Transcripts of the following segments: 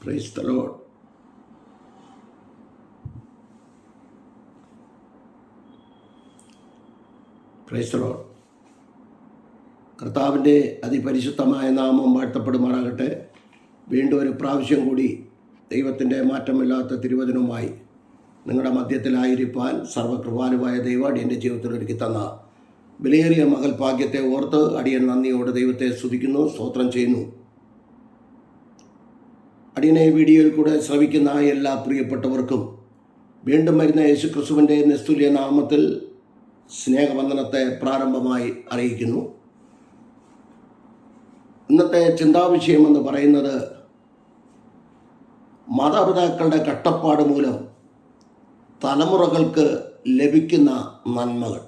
Praise the Lord. Praise the Lord. കർത്താവിൻ്റെ അതിപരിശുദ്ധമായ നാമം വാഴ്ത്തപ്പെടുമാറാകട്ടെ. വീണ്ടും ഒരു പ്രാവശ്യം കൂടി ദൈവത്തിൻ്റെ മാറ്റമില്ലാത്ത തിരുവചനവുമായി നിങ്ങളുടെ മധ്യത്തിലായിരിക്കാൻ സർവ്വകൃപാലുവായ ദൈവം അടിയൻ്റെ ജീവിതത്തിൽ ഒരുക്കി തന്ന വിലയേറിയ മകൾ ഭാഗ്യത്തെ ഓർത്ത് അടിയൻ നന്ദിയോടെ ദൈവത്തെ സ്തുതിക്കുന്നു, സ്തോത്രം ചെയ്യുന്നു. അടിയനെ വീഡിയോയിൽ കൂടെ ശ്രവിക്കുന്ന എല്ലാ പ്രിയപ്പെട്ടവർക്കും വീണ്ടും വരുന്ന യേശുക്രിസ്തുവിൻ്റെ നിസ്തുല്യ നാമത്തിൽ സ്നേഹവന്ദനത്തെ പ്രാരംഭമായി അറിയിക്കുന്നു. ഇന്നത്തെ ചിന്താവിഷയമെന്ന് പറയുന്നത് മാതാപിതാക്കളുടെ കഷ്ടപ്പാട് മൂലം തലമുറകൾക്ക് ലഭിക്കുന്ന നന്മകൾ.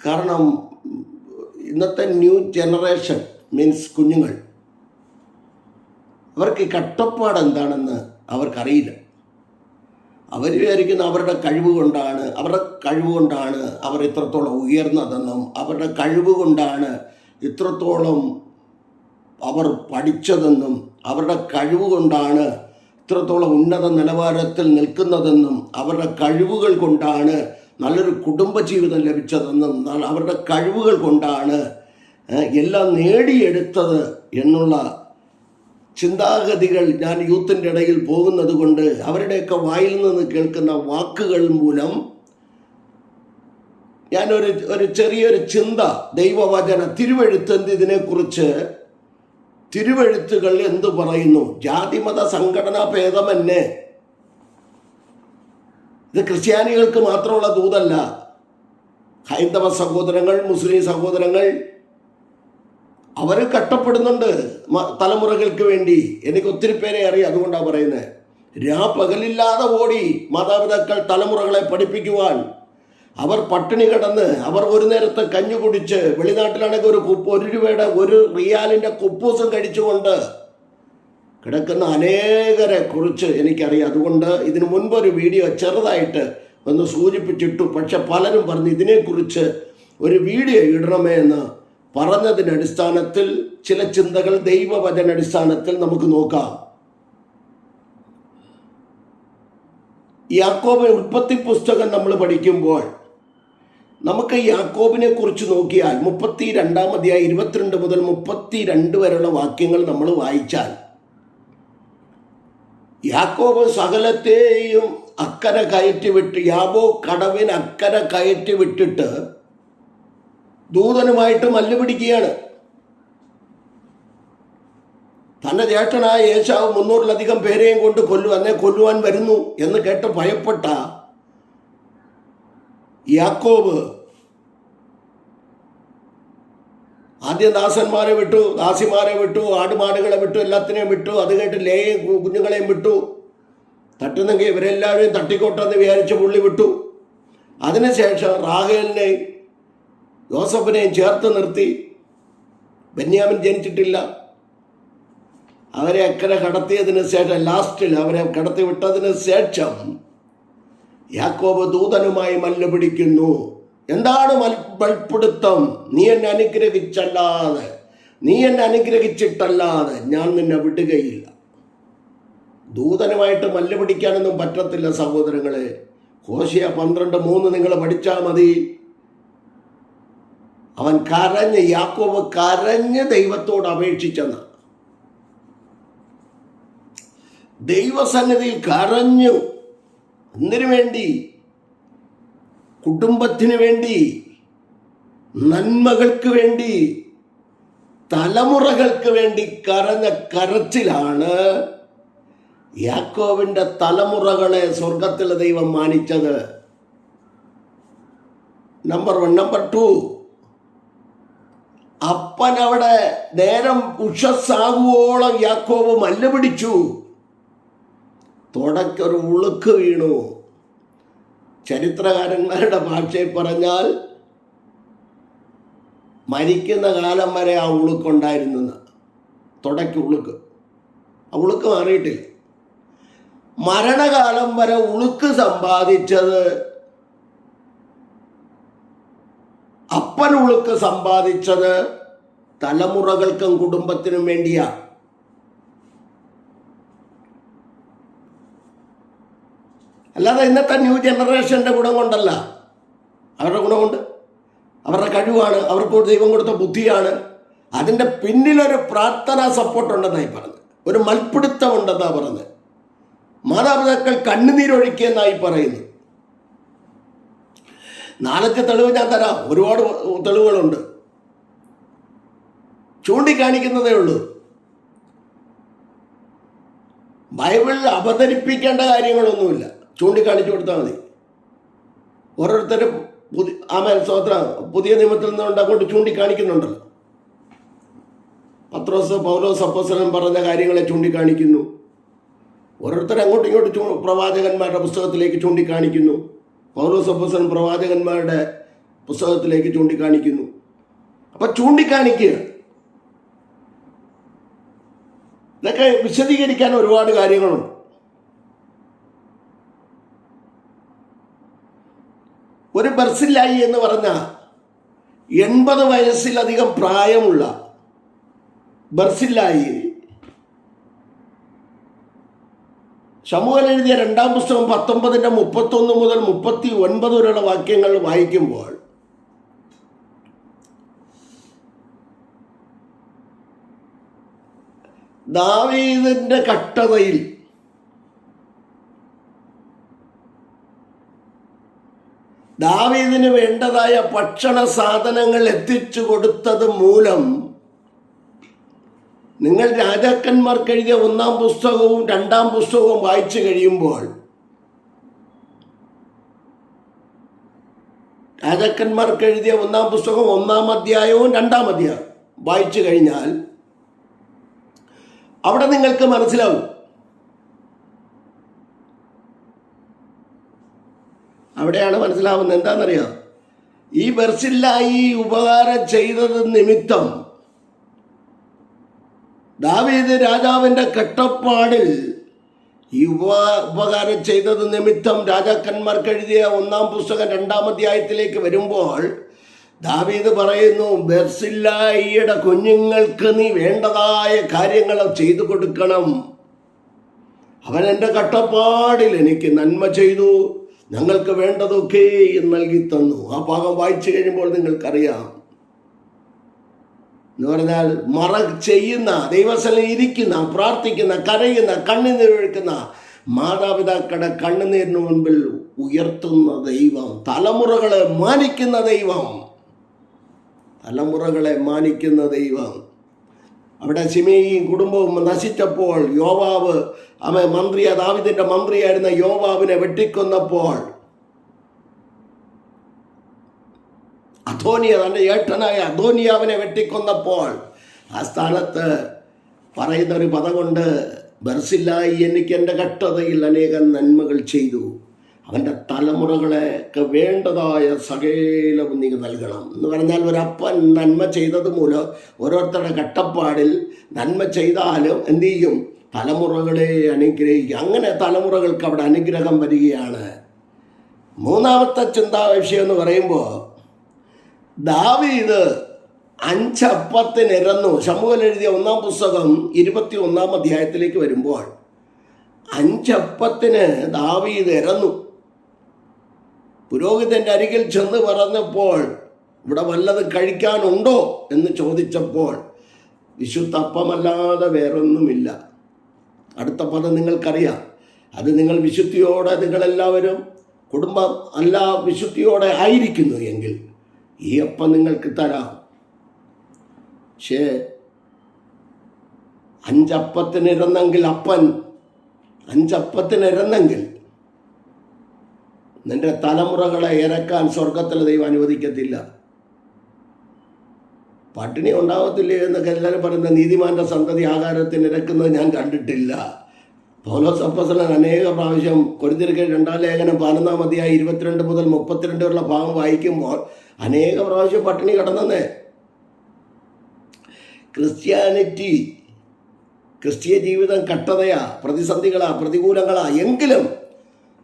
കാരണം ഇന്നത്തെ ന്യൂ ജനറേഷൻ മീൻസ് കുഞ്ഞുങ്ങൾ, അവർക്ക് കഷ്ടപ്പാട് എന്താണെന്ന് അവർക്കറിയില്ല. അവർ വിചാരിക്കുന്ന അവരുടെ കഴിവ് കൊണ്ടാണ് അവർ ഇത്രത്തോളം ഉയർന്നതെന്നും അവരുടെ കഴിവ് കൊണ്ടാണ് ഇത്രത്തോളം അവർ പഠിച്ചതെന്നും അവരുടെ കഴിവ് കൊണ്ടാണ് ഇത്രത്തോളം ഉന്നത നിലവാരത്തിൽ നിൽക്കുന്നതെന്നും അവരുടെ കഴിവുകൾ കൊണ്ടാണ് നല്ലൊരു കുടുംബജീവിതം ലഭിച്ചതെന്നും അവരുടെ കഴിവുകൾ കൊണ്ടാണ് എല്ലാം നേടിയെടുത്തത് എന്നുള്ള ചിന്താഗതികൾ ഞാൻ യൂത്തിൻ്റെ ഇടയിൽ പോകുന്നത് കൊണ്ട് അവരുടെയൊക്കെ വായിൽ നിന്ന് കേൾക്കുന്ന വാക്കുകൾ മൂലം ഞാനൊരു ചെറിയൊരു ചിന്ത, ദൈവവചന തിരുവെഴുത്ത് ഇതിനെക്കുറിച്ച് തിരുവെഴുത്തുകൾ എന്തു പറയുന്നു? ജാതിമത സംഘടനാ ഭേദമന്യേ ഇത് ക്രിസ്ത്യാനികൾക്ക് മാത്രമുള്ള ദൂതല്ല. ഹൈന്ദവ സഹോദരങ്ങൾ, മുസ്ലിം സഹോദരങ്ങൾ അവർ കഷ്ടപ്പെടുന്നുണ്ട് തലമുറകൾക്ക് വേണ്ടി. എനിക്ക് ഒത്തിരി പേരെ അറിയാം, അതുകൊണ്ടാണ് പറയുന്നത്. പകലില്ലാതെ ഓടി മാതാപിതാക്കൾ തലമുറകളെ പഠിപ്പിക്കുവാൻ. അവർ പട്ടിണി കിടന്ന്, അവർ ഒരു നേരത്തെ കഞ്ഞു കുടിച്ച്, വെളിനാട്ടിലാണെങ്കിൽ ഒരു രൂപയുടെ ഒരു റിയാലിൻ്റെ കുപ്പൂസം കഴിച്ചുകൊണ്ട് കിടക്കുന്ന അനേകരെ കുറിച്ച് എനിക്കറിയാം. അതുകൊണ്ട് ഇതിനു മുൻപൊരു വീഡിയോ ചെറുതായിട്ട് ഒന്ന് സൂചിപ്പിച്ചിട്ടു. പക്ഷെ പലരും പറഞ്ഞു ഇതിനെക്കുറിച്ച് ഒരു വീഡിയോ ഇടണമേ എന്ന് പറഞ്ഞതിൻ്റെ അടിസ്ഥാനത്തിൽ ചില ചിന്തകൾ ദൈവവചന അടിസ്ഥാനത്തിൽ നമുക്ക് നോക്കാം. യാക്കോബ് ഉൽപ്പത്തി പുസ്തകം നമ്മൾ പഠിക്കുമ്പോൾ നമുക്ക് യാക്കോബിനെ കുറിച്ച് നോക്കിയാൽ 32-ാം അധ്യായം 22 മുതൽ 32 വരെയുള്ള വാക്യങ്ങൾ നമ്മൾ വായിച്ചാൽ യാക്കോബ് സകലത്തെയും അക്കരെ കയറ്റി വിട്ട്, യാബോ കടവിന് അക്കരെ കയറ്റി വിട്ടിട്ട് ദൂതനുമായിട്ട് മല്ലുപിടിക്കുകയാണ്. തൻ്റെ ജ്യേഷ്ഠനായ ഏശാവ് 300-ലധികം പേരെയും കൊണ്ട് കൊല്ലുവാൻ വരുന്നു എന്ന് കേട്ട് ഭയപ്പെട്ട യാക്കോബ് ആദ്യം ദാസന്മാരെ വിട്ടു, ദാസിമാരെ വിട്ടു, ആടുമാടുകളെ വിട്ടു, എല്ലാത്തിനെയും വിട്ടു. അത് കേട്ട് ലേയും കുഞ്ഞുങ്ങളെയും വിട്ടു. തട്ടുന്നെങ്കിൽ ഇവരെല്ലാവരെയും തട്ടിക്കോട്ടെന്ന് വിചാരിച്ച് പുള്ളി വിട്ടു. അതിനുശേഷം റാഹേലിനെയും യോസഫിനെയും ചേർത്ത് നിർത്തി. ബെന്യാമിൻ ജനിച്ചിട്ടില്ല. അവരെ അക്കരെ കടത്തിയതിന് ശേഷം, ലാസ്റ്റിൽ അവരെ കടത്തി വിട്ടതിന് ശേഷം യാക്കോബ് ദൂതനുമായി മല്ല് പിടിക്കുന്നു. എന്താണ് മൽപ്പിടുത്തം? നീ എന്നെ അനുഗ്രഹിച്ചിട്ടല്ലാതെ ഞാൻ നിന്നെ വിടുകയില്ല. ദൂതനുമായിട്ട് മല്ല് പിടിക്കാനൊന്നും പറ്റത്തില്ല സഹോദരങ്ങളെ. ഹോശേയ 12:3 നിങ്ങൾ പഠിച്ചാൽ മതി. അവൻ യാക്കോബ് കരഞ്ഞ് ദൈവത്തോട് അപേക്ഷിച്ചെന്ന്. ദൈവസന്നിധിയിൽ കരഞ്ഞു. എന്തിനു വേണ്ടി? കുടുംബത്തിന് വേണ്ടി, നന്മകൾക്ക് വേണ്ടി, തലമുറകൾക്ക് വേണ്ടി കരഞ്ഞ കരച്ചിലാണ് യാക്കോബിൻ്റെ തലമുറകളെ സ്വർഗത്തിലെ ദൈവം മാനിച്ചത്. നമ്പർ 1. നമ്പർ 2, അപ്പൻ അവിടെ നേരം ഉഷസ്സാകുവോളം യാക്കോബ് മല്ല് പിടിച്ചു. തുടക്കൊരു ഉളുക്ക് വീണു. ചരിത്രകാരന്മാരുടെ ഭാഷയിൽ പറഞ്ഞാൽ മരിക്കുന്ന കാലം വരെ ആ ഉളുക്കുണ്ടായിരുന്നെന്ന്. തുടക്ക ഉളുക്ക്, ആ ഉളുക്ക് മാറിയിട്ടില്ല. മരണകാലം വരെ ഉളുക്ക് സമ്പാദിച്ചത് അപ്പൻ ഉളുക്ക് സമ്പാദിച്ചത് തലമുറകൾക്കും കുടുംബത്തിനും വേണ്ടിയാ. അല്ലാതെ ഇന്നത്തെ ന്യൂ ജനറേഷൻ്റെ ഗുണം കൊണ്ടല്ല. അവരുടെ ഗുണമുണ്ട്, അവരുടെ കഴിവാണ്, അവർക്ക് ദൈവം കൊടുത്ത ബുദ്ധിയാണ്. അതിൻ്റെ പിന്നിലൊരു പ്രാർത്ഥനാ സപ്പോർട്ടുണ്ടെന്നായി പറഞ്ഞത്, ഒരു മൽപ്പിടുത്തം ഉണ്ടെന്നാണ് പറഞ്ഞത്. മാതാപിതാക്കൾ കണ്ണുനീരൊഴുക്കിയെന്നായി പറയുന്നു. 4 തെളിവ് ഞാൻ തരാം, ഒരുപാട് തെളിവുകളുണ്ട്, ചൂണ്ടിക്കാണിക്കുന്നതേ ഉള്ളൂ. ബൈബിളിൽ അവതരിപ്പിക്കേണ്ട കാര്യങ്ങളൊന്നുമില്ല, ചൂണ്ടിക്കാണിച്ചു കൊടുത്താൽ മതി. ഓരോരുത്തരും പുതിയ നിയമത്തിൽ നിന്നുകൊണ്ട് അങ്ങോട്ട് ചൂണ്ടിക്കാണിക്കുന്നുണ്ടല്ലോ. പത്രോസ് പൗലോസ് അപ്പോസ്തലൻ പറഞ്ഞ കാര്യങ്ങളെ ചൂണ്ടിക്കാണിക്കുന്നു. ഓരോരുത്തരും അങ്ങോട്ടും ഇങ്ങോട്ടും പ്രവാചകന്മാരുടെ പുസ്തകത്തിലേക്ക് ചൂണ്ടിക്കാണിക്കുന്നു. പൗലോസ് അപ്പോസ്തലൻ പ്രവാചകന്മാരുടെ പുസ്തകത്തിലേക്ക് ചൂണ്ടിക്കാണിക്കുന്നു. അപ്പം ചൂണ്ടിക്കാണിക്കുക. ഇതൊക്കെ വിശദീകരിക്കാൻ ഒരുപാട് കാര്യങ്ങളുണ്ട്. ഒരു ബർസില്ലായി എന്ന് പറഞ്ഞ 80 വയസ്സിലധികം പ്രായമുള്ള ബർസില്ലായി ശമൂവേൽ എഴുതിയ 2-ാം പുസ്തകം 19:31 മുതൽ 39 വരെയുള്ള വാക്യങ്ങൾ വായിക്കുമ്പോൾ ദാവീദിന്റെ കട്ടതയിൽ ദാവീദിന് വേണ്ടതായ ഭക്ഷണ സാധനങ്ങൾ എത്തിച്ചു കൊടുത്തത് മൂലം നിങ്ങൾ രാജാക്കന്മാർക്ക് എഴുതിയ 1-ാം പുസ്തകവും 2-ാം പുസ്തകവും വായിച്ചു കഴിയുമ്പോൾ, രാജാക്കന്മാർക്ക് എഴുതിയ 1-ാം പുസ്തകം 1-ാം അധ്യായവും 2-ാം അധ്യായവും വായിച്ചു കഴിഞ്ഞാൽ അവിടെ നിങ്ങൾക്ക് മനസ്സിലാവും. അവിടെയാണ് മനസ്സിലാവുന്നത്. എന്താണെന്നറിയാം, ഈ ബർസില്ലായി ഉപകാരം ചെയ്തത് നിമിത്തം ദാവീദ് രാജാവിൻ്റെ കട്ടപ്പാടിൽ ഈ ഉപകാരം ചെയ്തത് നിമിത്തം രാജാക്കന്മാർക്ക് എഴുതിയ 1-ാം പുസ്തകം 2-ാം അധ്യായത്തിലേക്ക് വരുമ്പോൾ ദാവീദ് പറയുന്നു, ബർസില്ലായിയുടെ കുഞ്ഞുങ്ങൾക്ക് നീ വേണ്ടതായ കാര്യങ്ങൾ ചെയ്തു കൊടുക്കണം. അവൻ എൻ്റെ കട്ടപ്പാടിൽ എനിക്ക് നന്മ ചെയ്തു, ഞങ്ങൾക്ക് വേണ്ടതൊക്കെ നൽകി തന്നു. ആ ഭാഗം വായിച്ചു കഴിയുമ്പോൾ നിങ്ങൾക്കറിയാം. എന്ന് പറഞ്ഞാൽ ചെയ്യുന്ന, ദൈവസ്ഥലം ഇരിക്കുന്ന, പ്രാർത്ഥിക്കുന്ന, കരയുന്ന, കണ്ണുനീരൊഴുക്കുന്ന മാതാപിതാക്കളുടെ കണ്ണുനീരിന് മുൻപിൽ ഉയർത്തുന്ന ദൈവം, തലമുറകളെ മാനിക്കുന്ന ദൈവം, തലമുറകളെ മാനിക്കുന്ന ദൈവം. അവിടെ ശിമെയിയും കുടുംബവും നശിച്ചപ്പോൾ യോവാബ് ദാവീദിന്റെ മന്ത്രിയായിരുന്ന യോവാബിനെ വെട്ടിക്കൊന്നപ്പോൾ തന്റെ ഏട്ടനായ അദോനിയാവിനെ വെട്ടിക്കൊന്നപ്പോൾ ആ സ്ഥാനത്ത് പറയുന്ന ഒരു പദമുണ്ട്, ബർസില്ലായി എനിക്ക് എൻ്റെ കഷ്ടതയിൽ അനേകം നന്മകൾ ചെയ്തു, അവൻ്റെ തലമുറകളെയൊക്കെ വേണ്ടതായ സകലവും നീ നൽകണം. എന്ന് പറഞ്ഞാൽ ഒരപ്പൻ നന്മ ചെയ്തത് മൂലം ഓരോരുത്തരുടെ കട്ടപ്പാടിൽ നന്മ ചെയ്താലും എന്തു ചെയ്യും, തലമുറകളെ അനുഗ്രഹിക്കും. അങ്ങനെ തലമുറകൾക്ക് അവിടെ അനുഗ്രഹം വരികയാണ്. 3-ാമത്തെ ചിന്താ വിഷയം എന്ന് പറയുമ്പോൾ, ദാവീദ് 5 അപ്പത്തിനിരന്നു. ശമൂവേൽ എഴുതിയ 1-ാം പുസ്തകം 21-ാം അധ്യായത്തിലേക്ക് വരുമ്പോൾ 5 അപ്പത്തിന് ദാവീദ് ഇരന്നു. പുരോഹിതൻ്റെ അരികിൽ ചെന്ന് പറഞ്ഞപ്പോൾ, ഇവിടെ വല്ലതും കഴിക്കാനുണ്ടോ എന്ന് ചോദിച്ചപ്പോൾ, വിശുദ്ധ അപ്പമല്ലാതെ വേറൊന്നുമില്ല. അടുത്ത പദം നിങ്ങൾക്കറിയാം. അത് നിങ്ങൾ വിശുദ്ധിയോടെ, നിങ്ങളെല്ലാവരും കുടുംബം അല്ല വിശുദ്ധിയോടെ ആയിരിക്കുന്നു എങ്കിൽ ഈ അപ്പം നിങ്ങൾക്ക് തരാം. പക്ഷേ 5 അപ്പത്തിനിരന്നെങ്കിൽ, അപ്പൻ 5 അപ്പത്തിനിരന്നെങ്കിൽ നിന്റെ തലമുറകളെ ഇറക്കാൻ സ്വർഗത്തിലെ ദൈവം അനുവദിക്കത്തില്ല. പട്ടിണി ഉണ്ടാവത്തില്ലേ എന്നൊക്കെ എല്ലാവരും പറയുന്ന നീതിമാന്റെ സന്തതി ആഹാരത്തിന് ഇറക്കുന്നത് ഞാൻ കണ്ടിട്ടില്ല. പൗലോസ് അപ്പോസ്തലൻ അനേക പ്രാവശ്യം കൊരിന്ത്യർക്ക് 2-ാം ലേഖനം 11-ാം അധ്യായം 22 മുതൽ 32 വരെയുള്ള ഭാഗം വായിക്കുമ്പോൾ അനേക പ്രാവശ്യം പട്ടിണി കടന്നേ. ക്രിസ്തീയ ജീവിതം കട്ടതയാ, പ്രതിസന്ധികളാ, പ്രതികൂലങ്ങളാ. എങ്കിലും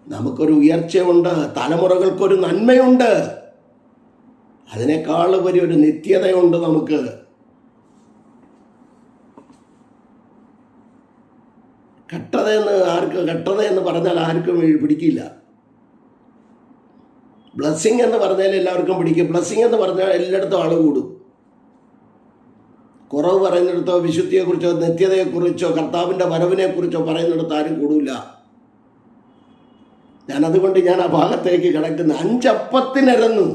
നമുക്കൊരു ഉയർച്ചയുണ്ട്, തലമുറകൾക്കൊരു നന്മയുണ്ട്, അതിനേക്കാൾ വലിയൊരു നിത്യതയുണ്ട് നമുക്ക്. കെട്ടതയെന്ന് പറഞ്ഞാൽ ആർക്കും പിടിക്കില്ല. ബ്ലെസ്സിങ് എന്ന് പറഞ്ഞാൽ എല്ലാവർക്കും പിടിക്കും. ബ്ലെസ്സിങ് എന്ന് പറഞ്ഞാൽ എല്ലായിടത്തും ആൾ കൂടും. കുറവ് പറയുന്നിടത്തോ വിശുദ്ധിയെക്കുറിച്ചോ നിത്യതയെക്കുറിച്ചോ കർത്താവിൻ്റെ വരവിനെക്കുറിച്ചോ പറയുന്നിടത്ത് ആരും കൂടില്ല. അതുകൊണ്ട് ഞാൻ ആ ഭാഗത്തേക്ക് കിടക്കുന്ന 5 അപ്പത്തിനിരന്നു.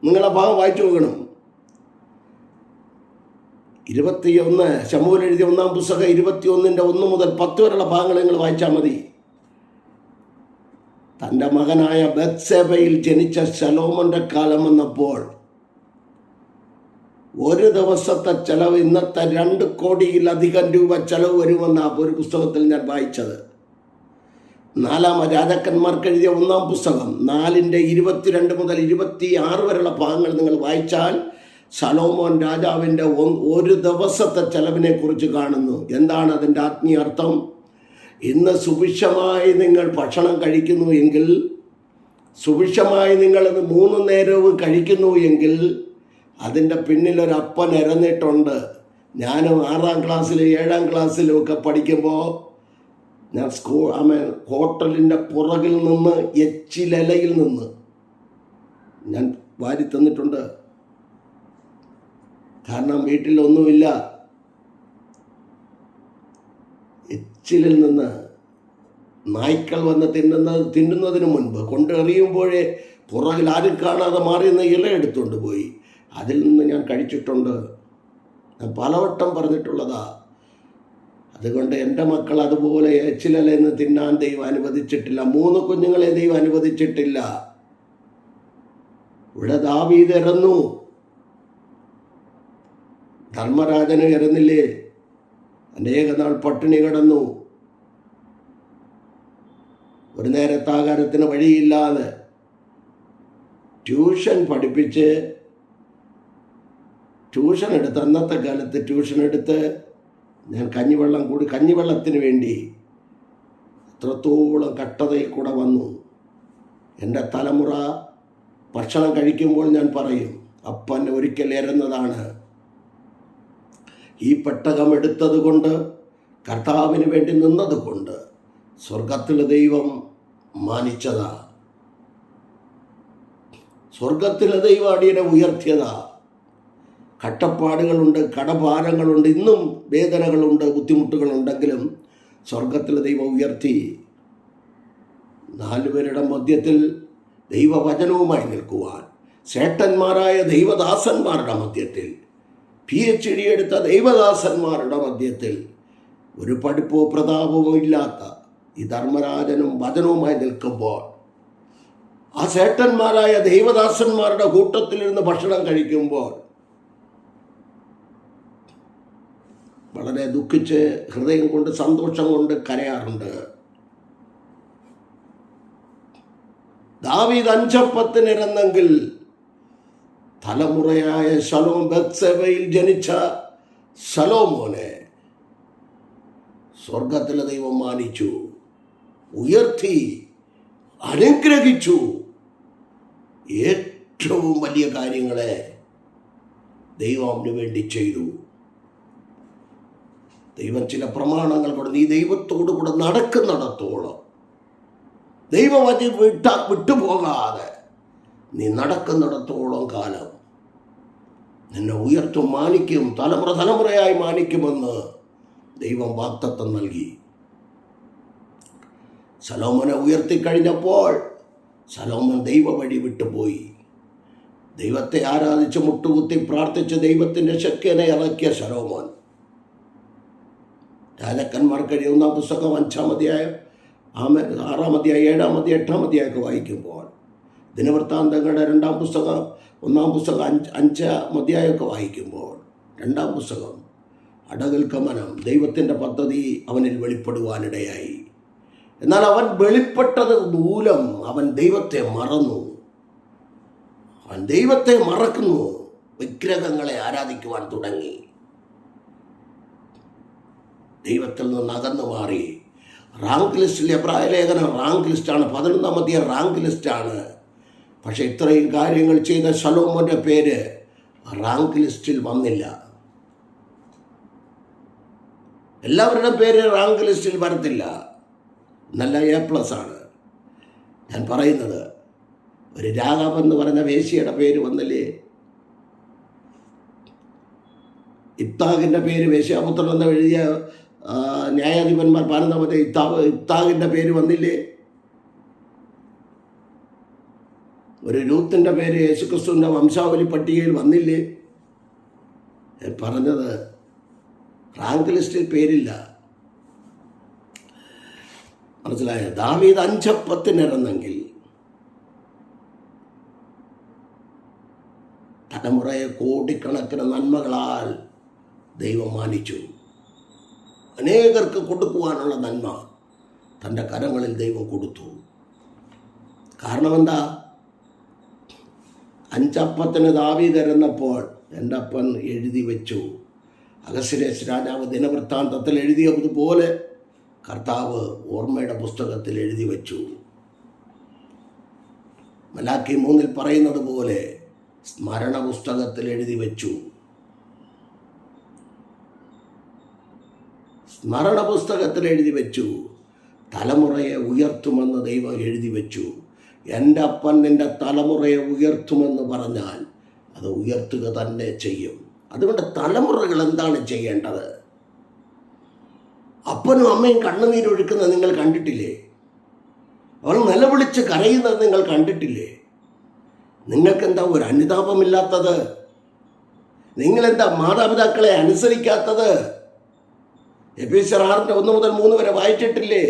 നിങ്ങൾ ആ ഭാഗം വായിച്ചു നോക്കണം. 21 ശമൂവേൽ എഴുതിയ 1-ാം പുസ്തകം 21-ന്റെ 1 മുതൽ 10 വരെയുള്ള ഭാഗങ്ങൾ നിങ്ങൾ വായിച്ചാൽ മതി. തൻ്റെ മകനായ ബത്ശേബയിൽ ജനിച്ച ശലോമോന്റെ കാലം വന്നപ്പോൾ ഒരു ദിവസത്തെ ചെലവ് ഇന്നത്തെ 2 കോടിയിലധികം രൂപ ചെലവ് വരുമെന്ന ഒരു പുസ്തകത്തിൽ ഞാൻ വായിച്ചത്. 4 രാജാക്കന്മാർക്ക് എഴുതിയ 1-ാം പുസ്തകം 4-ന്റെ 22 മുതൽ 26 വരെയുള്ള ഭാഗങ്ങൾ നിങ്ങൾ വായിച്ചാൽ ശലോമോൻ രാജാവിൻ്റെ ഒരു ദിവസത്തെ ചെലവിനെ കുറിച്ച് കാണുന്നു. എന്താണ് അതിൻ്റെ ആത്മീയ അർത്ഥം? ഇന്ന് സുഭിക്ഷമായി നിങ്ങൾ ഭക്ഷണം കഴിക്കുന്നു എങ്കിൽ, സുഭിക്ഷമായി നിങ്ങളത് 3 നേരവും കഴിക്കുന്നു എങ്കിൽ അതിൻ്റെ പിന്നിലൊരപ്പൻ ഇറന്നിട്ടുണ്ട്. ഞാൻ 6-ാം ക്ലാസ്സിലും 7-ാം ക്ലാസ്സിലും ഒക്കെ പഠിക്കുമ്പോൾ ഞാൻ ഹോട്ടലിൻ്റെ പുറകിൽ നിന്ന് എച്ചിലയിൽ നിന്ന് ഞാൻ വാരി തന്നിട്ടുണ്ട്. കാരണം വീട്ടിലൊന്നുമില്ല. എച്ചിലിൽ നിന്ന് നായ്ക്കൾ വന്ന് തിന്നുന്നതിന് മുൻപ് കൊണ്ടെറിയുമ്പോഴേ പുറകിൽ ആരും കാണാതെ മാറിയെന്ന് ഇല എടുത്തുകൊണ്ട് പോയി. അതിൽ നിന്ന് ഞാൻ കഴിച്ചിട്ടുണ്ട്. ഞാൻ പലവട്ടം പറഞ്ഞിട്ടുള്ളതാ. അതുകൊണ്ട് എൻ്റെ മക്കൾ അതുപോലെ എച്ചിലെന്ന് തിന്നാൻ ദൈവം അനുവദിച്ചിട്ടില്ല. 3 കുഞ്ഞുങ്ങളെ ദൈവം അനുവദിച്ചിട്ടില്ല. ഇവിടെ ദാവീദ് ഇറന്നു, ധർമ്മരാജന് ഇറന്നില്ലേ? അനേക നാൾ പട്ടിണി കിടന്നു. ഒരു നേരത്തെ ആഹാരത്തിന് വഴിയില്ലാതെ ട്യൂഷൻ പഠിപ്പിച്ച് അന്നത്തെ കാലത്ത് ട്യൂഷൻ എടുത്ത് ഞാൻ കഞ്ഞിവെള്ളത്തിന് വേണ്ടി എത്രത്തോളം കഷ്ടതയിൽ കൂടെ വന്നു. എൻ്റെ തലമുറ ഭക്ഷണം കഴിക്കുമ്പോൾ ഞാൻ പറയും, അപ്പൻ ഒരിക്കൽ ഇറന്നതാണ്. ഈ പെട്ടകം എടുത്തത് കൊണ്ട്, കർത്താവിന് വേണ്ടി നിന്നത് കൊണ്ട് സ്വർഗത്തിലെ ദൈവം മാനിച്ചതാ. സ്വർഗത്തിലെ ദൈവം അടിയനെ ഉയർത്തിയതാ. കട്ടപ്പാടുകളുണ്ട്, കടഭാരങ്ങളുണ്ട്, ഇന്നും വേദനകളുണ്ട്, ബുദ്ധിമുട്ടുകളുണ്ടെങ്കിലും സ്വർഗത്തിലെ ദൈവം ഉയർത്തി. 4 പേരുടെ മധ്യത്തിൽ ദൈവവചനവുമായി നിൽക്കുവാൻ, ശ്രേഷ്ഠന്മാരായ ദൈവദാസന്മാരുടെ മധ്യത്തിൽ, PhD എടുത്ത ദൈവദാസന്മാരുടെ മധ്യത്തിൽ, ഒരു പഠിപ്പോ പ്രതാപമോ ഇല്ലാത്ത ഈ ധർമ്മരാജനും വചനവുമായി നിൽക്കുമ്പോൾ, ആ ശ്രേഷ്ഠന്മാരായ ദൈവദാസന്മാരുടെ കൂട്ടത്തിലിരുന്ന് ഭക്ഷണം കഴിക്കുമ്പോൾ വളരെ ദുഃഖിച്ച് ഹൃദയം കൊണ്ട് സന്തോഷം കൊണ്ട് കരയാറുണ്ട്. ദാവീദ് 5 അപ്പത്തിനിരന്നെങ്കിൽ തലമുറയായ ബത്ശേബയിൽ ജനിച്ച ശലോമോനെ സ്വർഗത്തിലെ ദൈവം മാനിച്ചു, ഉയർത്തി, അനുഗ്രഹിച്ചു. ഏറ്റവും വലിയ കാര്യങ്ങളെ ദൈവം അവന് വേണ്ടി ചെയ്തു. ദൈവം ചില പ്രമാണങ്ങൾ കൊണ്ട് നീ ദൈവത്തോടു കൂടെ നടക്കുന്നിടത്തോളം, ദൈവം അത് വിട്ടുപോകാതെ നീ നടക്കുന്നിടത്തോളം കാലം നിന്നെ ഉയർത്തും, മാനിക്കും, തലമുറയായി മാനിക്കുമെന്ന് ദൈവം വാഗ്ദത്തം നൽകി. ശലോമോനെ ഉയർത്തിക്കഴിഞ്ഞപ്പോൾ ശലോമോൻ ദൈവ വഴി വിട്ടുപോയി. ദൈവത്തെ ആരാധിച്ച് മുട്ടുകുത്തി പ്രാർത്ഥിച്ച് ദൈവത്തിൻ്റെ ശക്തിനെ ഇറക്കിയ ശലോമോൻ രാജാക്കന്മാർക്ക് 1-ാം പുസ്തകം 5-ാം അധ്യായം, 6-ാം അധ്യായം, 7-ാം അധ്യായം, 8-ാം അധ്യായമൊക്കെ വായിക്കുമ്പോൾ, ദിനവൃത്താന്തങ്ങളുടെ 2-ാം പുസ്തകം, 1-ാം പുസ്തകം 5-ാം അധ്യായമൊക്കെ വായിക്കുമ്പോൾ, 2-ാം പുസ്തകം അടകൽ ഗമനം, ദൈവത്തിൻ്റെ പദ്ധതി അവനിൽ വെളിപ്പെടുവാനിടയായി. എന്നാൽ അവൻ വെളിപ്പെട്ടത് മൂലം അവൻ ദൈവത്തെ മറന്നു. അവൻ ദൈവത്തെ മറക്കുന്നു, വിഗ്രഹങ്ങളെ ആരാധിക്കുവാൻ തുടങ്ങി. ദൈവത്തിൽ നിന്ന് അകന്നു മാറി. റാങ്ക് ലിസ്റ്റിൽ, എബ്രായ ലേഖനം റാങ്ക് ലിസ്റ്റാണ്, 11-ാം അധ്യായം റാങ്ക് ലിസ്റ്റാണ്. പക്ഷെ ഇത്രയും കാര്യങ്ങൾ ചെയ്ത ശലോമോന്റെ പേര് റാങ്ക് ലിസ്റ്റിൽ വന്നില്ല. എല്ലാവരുടെയും പേര് റാങ്ക് ലിസ്റ്റിൽ വരത്തില്ല, നല്ല A+ ആണ്. ഞാൻ പറയുന്നത്, ഒരു രാഘവ് എന്ന് പറഞ്ഞ വേശ്യയുടെ പേര് വന്നില്ലേ? ഇബ്താഖിൻ്റെ പേര് വേശ്യാപുത്രൻ എന്ന് എഴുതിയ ന്യായാധിപന്മാർ പറയുന്ന പോലെ ഇബ്താഖിൻ്റെ പേര് വന്നില്ലേ? ഒരു രൂത്തിൻ്റെ പേര് യേശുക്രിസ്തുവിൻ്റെ വംശാവലി പട്ടികയിൽ വന്നില്ലേ? പറഞ്ഞത് റാങ്ക് ലിസ്റ്റിൽ പേരില്ല. മനസ്സിലായ? ദാവീദ് 5 അപ്പത്തിനിറന്നെങ്കിൽ തലമുറയെ കോടിക്കണക്കിന് നന്മകളാൽ ദൈവം മാനിച്ചു. അനേകർക്ക് കൊടുക്കുവാനുള്ള നന്മ തൻ്റെ കരങ്ങളിൽ ദൈവം കൊടുത്തു. കാരണം എന്താ? 5 അപ്പത്തിന് ദാവീദ് ഇറന്നപ്പോൾ എൻ്റെ അപ്പൻ എഴുതി വെച്ചു. അഹസ്വേരോസ് രാജാവ് ദിനവൃത്താന്തത്തിൽ എഴുതിയതുപോലെ കർത്താവ് ഓർമ്മയുടെ പുസ്തകത്തിൽ എഴുതി വെച്ചു. മലാക്കി 3 പറയുന്നത് പോലെ സ്മരണ പുസ്തകത്തിൽ എഴുതി വെച്ചു. സ്മരണ പുസ്തകത്തിൽ എഴുതി വെച്ചു. തലമുറയെ ഉയർത്തുമെന്ന് ദൈവം എഴുതി വെച്ചു. എൻ്റെ അപ്പൻ നിൻ്റെ തലമുറയെ ഉയർത്തുമെന്ന് പറഞ്ഞാൽ അത് ഉയർത്തുക തന്നെ ചെയ്യും. അതുകൊണ്ട് തലമുറകൾ എന്താണ് ചെയ്യേണ്ടത്? അപ്പനും അമ്മയും കണ്ണുനീരൊഴുക്കുന്നത് നിങ്ങൾ കണ്ടിട്ടില്ലേ? അവൾ നിലവിളിച്ച് കരയുന്നത് നിങ്ങൾ കണ്ടിട്ടില്ലേ? നിങ്ങൾക്കെന്താ ഒരു അനുതാപമില്ലാത്തത്? നിങ്ങളെന്താ മാതാപിതാക്കളെ അനുസരിക്കാത്തത്? എഫേസ്യർ 6:1 മുതൽ 3 വരെ വായിച്ചിട്ടില്ലേ?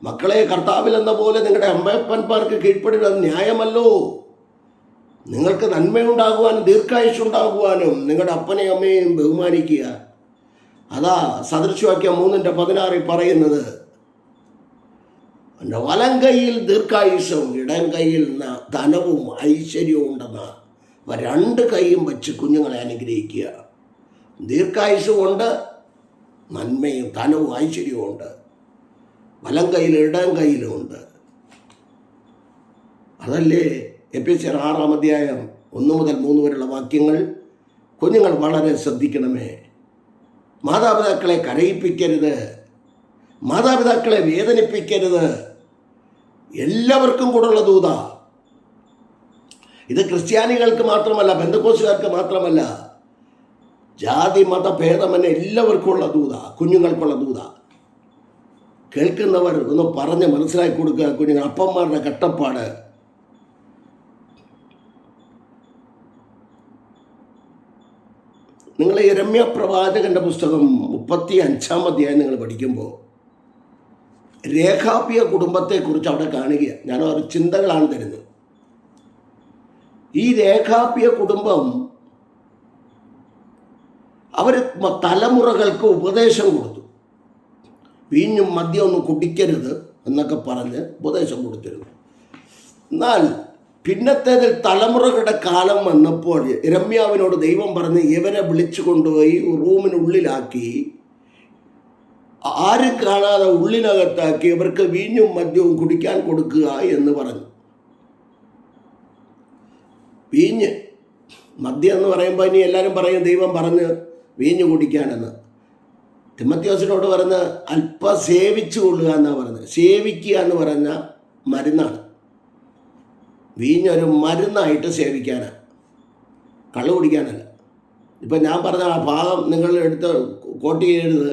മക്കളെ, കർത്താവിൽ എന്ന പോലെ നിങ്ങളുടെ അമ്മയപ്പന്മാർക്ക് കീഴ്പ്പെടുക ന്യായമല്ലോ. നിങ്ങൾക്ക് നന്മയുണ്ടാകുവാനും ദീർഘായുഷ്ണ്ടാകുവാനും നിങ്ങളുടെ അപ്പനെയും അമ്മയെയും ബഹുമാനിക്കുക. അതാ സദൃശവാക്യം 3:16 പറയുന്നത്. എൻ്റെ വലം കൈയിൽ ദീർഘായുസ്സും ഇടം കൈയിൽ ധനവും ഐശ്വര്യവും ഉണ്ടെന്ന്. അപ്പം 2 കൈയും വെച്ച് കുഞ്ഞുങ്ങളെ അനുഗ്രഹിക്കുക. ദീർഘായുസ്സും ഉണ്ട്, നന്മയും ധനവും ഐശ്വര്യവും ഉണ്ട്. വലം കയ്യിലും ഇടം കയ്യിലും ഉണ്ട്. അതല്ലേ എഫേസ്യർ 6:1 മുതൽ 3 വരെയുള്ള വാക്യങ്ങൾ. കുഞ്ഞുങ്ങൾ വളരെ ശ്രദ്ധിക്കണമേ. മാതാപിതാക്കളെ കരയിപ്പിക്കരുത്, മാതാപിതാക്കളെ വേദനിപ്പിക്കരുത്. എല്ലാവർക്കും കൂടെയുള്ള ദൂത ഇത്. ക്രിസ്ത്യാനികൾക്ക് മാത്രമല്ല, പെന്തക്കോസ്തുകാർക്ക് മാത്രമല്ല, ജാതി മത ഭേദമന്യേ എല്ലാവർക്കും ഉള്ള ദൂത, കുഞ്ഞുങ്ങൾക്കുള്ള ദൂത. കേൾക്കുന്നവർ ഒന്ന് പറഞ്ഞ് മനസ്സിലാക്കി കൊടുക്കുക. കുഞ്ഞുങ്ങൾ അപ്പന്മാരുടെ കഷ്ടപ്പാട്. നിങ്ങൾ യിരെമ്യാ പ്രവാചകന്റെ പുസ്തകം 35-ാം അധ്യായം നിങ്ങൾ പഠിക്കുമ്പോൾ രേഖാബിയ കുടുംബത്തെക്കുറിച്ച് അവിടെ കാണുക. ഞാൻ ഒരു ചിന്തകളാണ് തരുന്നത്. ഈ രേഖാബിയ കുടുംബം അവർ തലമുറകൾക്ക് ഉപദേശം കൊടുത്തു. വീഞ്ഞും മദ്യമൊന്നും കുടിക്കരുത് എന്നൊക്കെ പറഞ്ഞ് ഉപദേശം കൊടുത്തിരുന്നു. എന്നാൽ പിന്നത്തേതിൽ തലമുറകളുടെ കാലം വന്നപ്പോൾ യിരെമ്യാവിനോട് ദൈവം പറഞ്ഞ് ഇവരെ വിളിച്ചു കൊണ്ടുപോയി റൂമിനുള്ളിലാക്കി, ആരും കാണാതെ ഉള്ളിനകത്താക്കി ഇവർക്ക് വീഞ്ഞും മദ്യവും കുടിക്കാൻ കൊടുക്കുക എന്ന് പറഞ്ഞു. വീഞ്ഞ്, മദ്യം എന്ന് പറയുമ്പോൾ ഇനി എല്ലാവരും പറയും ദൈവം പറഞ്ഞ് വീഞ്ഞ് കുടിക്കാനെന്ന്. തിമോഥെയോസിനോട് പറഞ്ഞ് അല്പം സേവിച്ചു കൊള്ളുക എന്നാണ് പറഞ്ഞത്. സേവിക്കുക എന്ന് പറഞ്ഞ മരുന്നാണ്. വീഞ്ഞൊരു മരുന്നായിട്ട് സേവിക്കാനാണ്, കള്ളു കുടിക്കാനല്ല. ഇപ്പം ഞാൻ പറഞ്ഞ ആ ഭാഗം നിങ്ങൾ എടുത്ത് കോട്ട് ചെയ്യരുത്.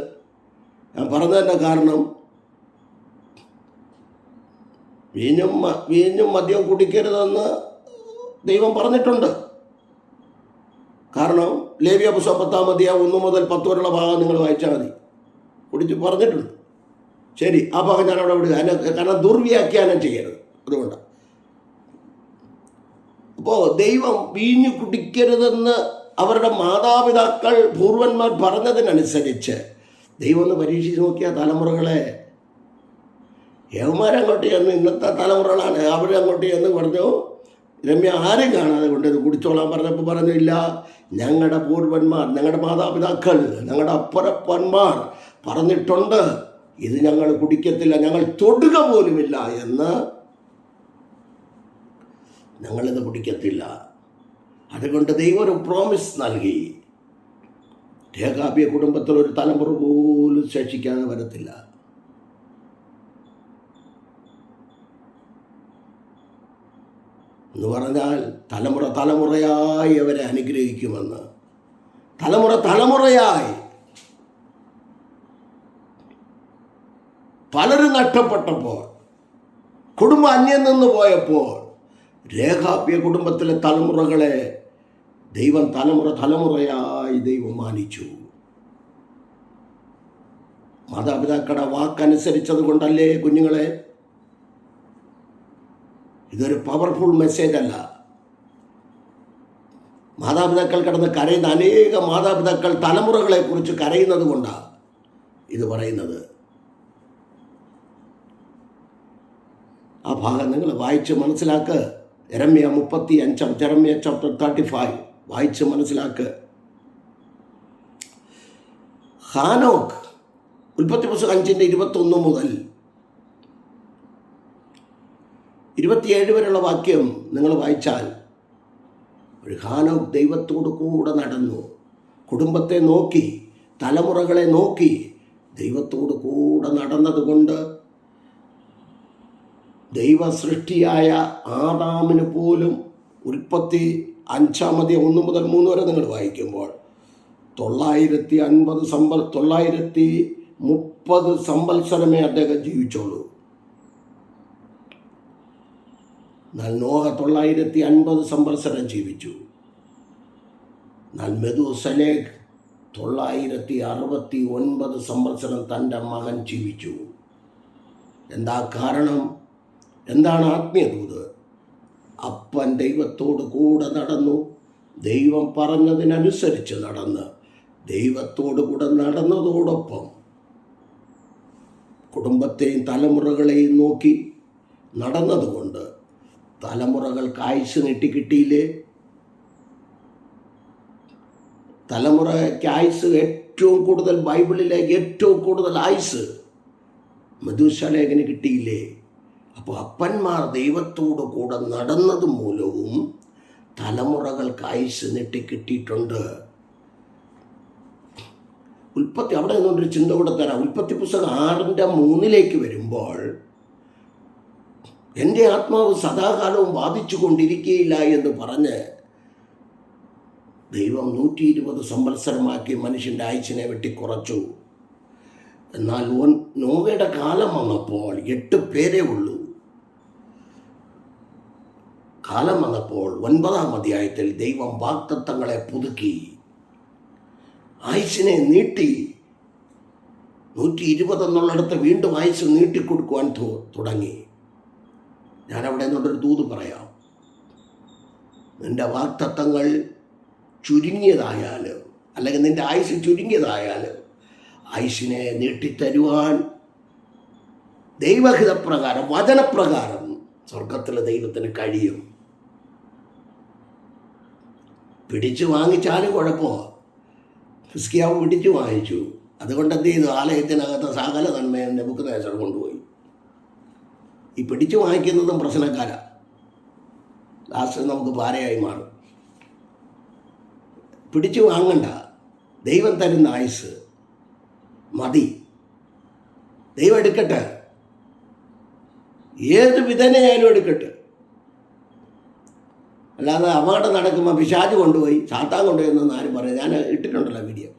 ഞാൻ പറഞ്ഞതിൻ്റെ കാരണം വീഞ്ഞും മദ്യവും കുടിക്കരുതെന്ന് ദൈവം പറഞ്ഞിട്ടുണ്ട്. കാരണം ലേവ്യ പുസ്തകം 10-ാം അധ്യായം 1 മുതൽ 10 വരെയുള്ള ഭാഗം നിങ്ങൾ വായിച്ചാൽ മതി. കുടിച്ച് പറഞ്ഞിട്ടുണ്ട്. ശരി, ആ ഭാഗം ഞാൻ അവിടെ വിടുക. കാരണം ദുർവ്യാഖ്യാനം ചെയ്യരുത്. അതുകൊണ്ടാണ്. അപ്പോൾ ദൈവം വീഞ്ഞു കുടിക്കരുതെന്ന് അവരുടെ മാതാപിതാക്കൾ പൂർവന്മാർ പറഞ്ഞതിനനുസരിച്ച് ദൈവം ഒന്ന് പരീക്ഷിച്ച് നോക്കിയ തലമുറകളെ. യവന്മാരങ്ങോട്ട് ചെന്ന്, ഇന്നത്തെ തലമുറകളാണ്, അവരങ്ങോട്ട് ചെന്ന് പറഞ്ഞു രമ്യ ആരും കാണാതെ കൊണ്ട് ഇത് കുടിച്ചോളാൻ പറഞ്ഞപ്പോൾ പറഞ്ഞു, ഇല്ല, ഞങ്ങളുടെ പൂർവന്മാർ, ഞങ്ങളുടെ മാതാപിതാക്കൾ, ഞങ്ങളുടെ അപ്പരപ്പന്മാർ പറഞ്ഞിട്ടുണ്ട്, ഇത് ഞങ്ങൾ കുടിക്കത്തില്ല, ഞങ്ങൾ തൊടുക പോലുമില്ല എന്ന്. ഞങ്ങളിത് കുടിക്കത്തില്ല. അതുകൊണ്ട് ദൈവം ഒരു പ്രോമിസ് നൽകി. രേഖാബിയ കുടുംബത്തിൽ ഒരു തലമുറ പോലും ശേഷിക്കാതെ വരത്തില്ല. എന്ന് പറഞ്ഞാൽ തലമുറ തലമുറയായി അവരെ അനുഗ്രഹിക്കുമെന്ന്. തലമുറ തലമുറയായി. പലരും നഷ്ടപ്പെട്ടപ്പോൾ, കുടുംബം അന്യം നിന്ന് പോയപ്പോൾ, രേഖാബിയ കുടുംബത്തിലെ തലമുറകളെ ദൈവം തലമുറ തലമുറയായി ദൈവം മാനിച്ചു. മാതാപിതാക്കളുടെ വാക്കനുസരിച്ചത് കൊണ്ടല്ലേ കുഞ്ഞുങ്ങളെ? ഇതൊരു പവർഫുൾ മെസ്സേജ് അല്ല. മാതാപിതാക്കൾ കിടന്ന് കരയുന്ന അനേക മാതാപിതാക്കൾ തലമുറകളെ കുറിച്ച് കരയുന്നത് കൊണ്ടാണ് ഇത് പറയുന്നത്. ആ ഭാഗം നിങ്ങൾ വായിച്ച് മനസ്സിലാക്കുക. യെരമ്യ 35, യെരമ്യ ചാപ്റ്റർ 35 വായിച്ച് മനസ്സിലാക്കുക. ഹാനോക്ക് ഉൽപ്പത്തി പുസ്തകം 5:21 മുതൽ 27 വരെയുള്ള വാക്യം നിങ്ങൾ വായിച്ചാൽ, ഒരു ഹാനോക്ക് ദൈവത്തോട് കൂടെ നടന്നു, കുടുംബത്തെ നോക്കി, തലമുറകളെ നോക്കി ദൈവത്തോട് കൂടെ നടന്നതുകൊണ്ട് ദൈവ സൃഷ്ടിയായ ആദാമിന് പോലും ഉൽപ്പത്തി 5:1 മുതൽ 3 വരെ നിങ്ങൾ വായിക്കുമ്പോൾ 930 സംവത്സരമേ അദ്ദേഹം ജീവിച്ചോളൂ. എന്നാൽ നോഹ 950 സംവത്സരം ജീവിച്ചു. എന്നാൽ മെഥൂസലേഹ് 969 സംവത്സരം തൻ്റെ മകൻ ജീവിച്ചു. എന്താ കാരണം? എന്താണ് ആത്മീയദൂത്? അപ്പൻ ദൈവത്തോട് കൂടെ നടന്നു, ദൈവം പറഞ്ഞതിനനുസരിച്ച് നടന്ന്, ദൈവത്തോട് കൂടെ നടന്നതോടൊപ്പം കുടുംബത്തെയും തലമുറകളെയും നോക്കി നടന്നതുകൊണ്ട് തലമുറകൾക്ക് ആയുസ് നീട്ടിക്കിട്ടിയില്ലേ? തലമുറയ്ക്ക് ആയുസ് ഏറ്റവും കൂടുതൽ, ബൈബിളിലെ ഏറ്റവും കൂടുതൽ ആയുസ് മെഥൂശലേഖന് കിട്ടിയില്ലേ? അപ്പോൾ അപ്പന്മാർ ദൈവത്തോട് കൂടെ നടന്നത് മൂലവും തലമുറകൾക്ക് ആയുസ് നീട്ടിക്കിട്ടിയിട്ടുണ്ട്. ഉൽപ്പത്തി, അവിടെ നിന്നൊരു ചിന്ത കൂടെ തരാം. ഉൽപ്പത്തി പുസ്തകം 6:3 വരുമ്പോൾ, എൻ്റെ ആത്മാവ് സദാകാലവും ബാധിച്ചു കൊണ്ടിരിക്കുകയില്ല എന്ന് പറഞ്ഞ് ദൈവം 120 സംവത്സരമാക്കി മനുഷ്യൻ്റെ ആയുസിനെ വെട്ടിക്കുറച്ചു. എന്നാൽ നോഹയുടെ കാലം വന്നപ്പോൾ 8 പേരേ ഉള്ളൂ. കാലം വന്നപ്പോൾ 9-ാം അധ്യായത്തിൽ ദൈവം വാഗ്ദത്തങ്ങളെ പുതുക്കി, ആയുസിനെ നീട്ടി. 120 എന്നുള്ളിടത്ത് വീണ്ടും ആയുസ് നീട്ടിക്കൊടുക്കുവാൻ തുടങ്ങി. ഞാനവിടെ നിന്നൊരു ദൂത് പറയാം. നിൻ്റെ വാഗ്ദത്തങ്ങൾ ചുരുങ്ങിയതായാലും, അല്ലെങ്കിൽ നിൻ്റെ ആയുസ് ചുരുങ്ങിയതായാലും, ആയുസിനെ നീട്ടിത്തരുവാൻ ദൈവഹിതപ്രകാരം, വചനപ്രകാരം സ്വർഗത്തിലെ ദൈവത്തിന് കഴിയും. പിടിച്ചു വാങ്ങിച്ചാലും കുഴപ്പമോ? ഹിസ്കിയാവ് പിടിച്ചു വാങ്ങിച്ചു. അതുകൊണ്ട് എന്ത് ചെയ്തു? ആലയത്തിനകത്ത് സകല നന്മയും നെബൂഖദ്നേസർ കൊണ്ടുപോയി. ഈ പിടിച്ചു വാങ്ങിക്കുന്നതും പ്രശ്നക്കാരാണ്. ലാസ്റ്റ് നമുക്ക് പാരയായി മാറും. പിടിച്ചു വാങ്ങണ്ട, ദൈവം തരുന്ന ആയുസ് മതി. ദൈവം എടുക്കട്ടെ, ഏത് വിധേനയായാലും എടുക്കട്ടെ. അല്ലാതെ അപകടം നടക്കുമ്പോൾ പിശാച് കൊണ്ടുപോയി, സാത്താൻ കൊണ്ടുപോയി എന്നൊന്നും ആരും പറയും. ഞാൻ ഇട്ടിട്ടുണ്ടല്ലോ വീഡിയോ.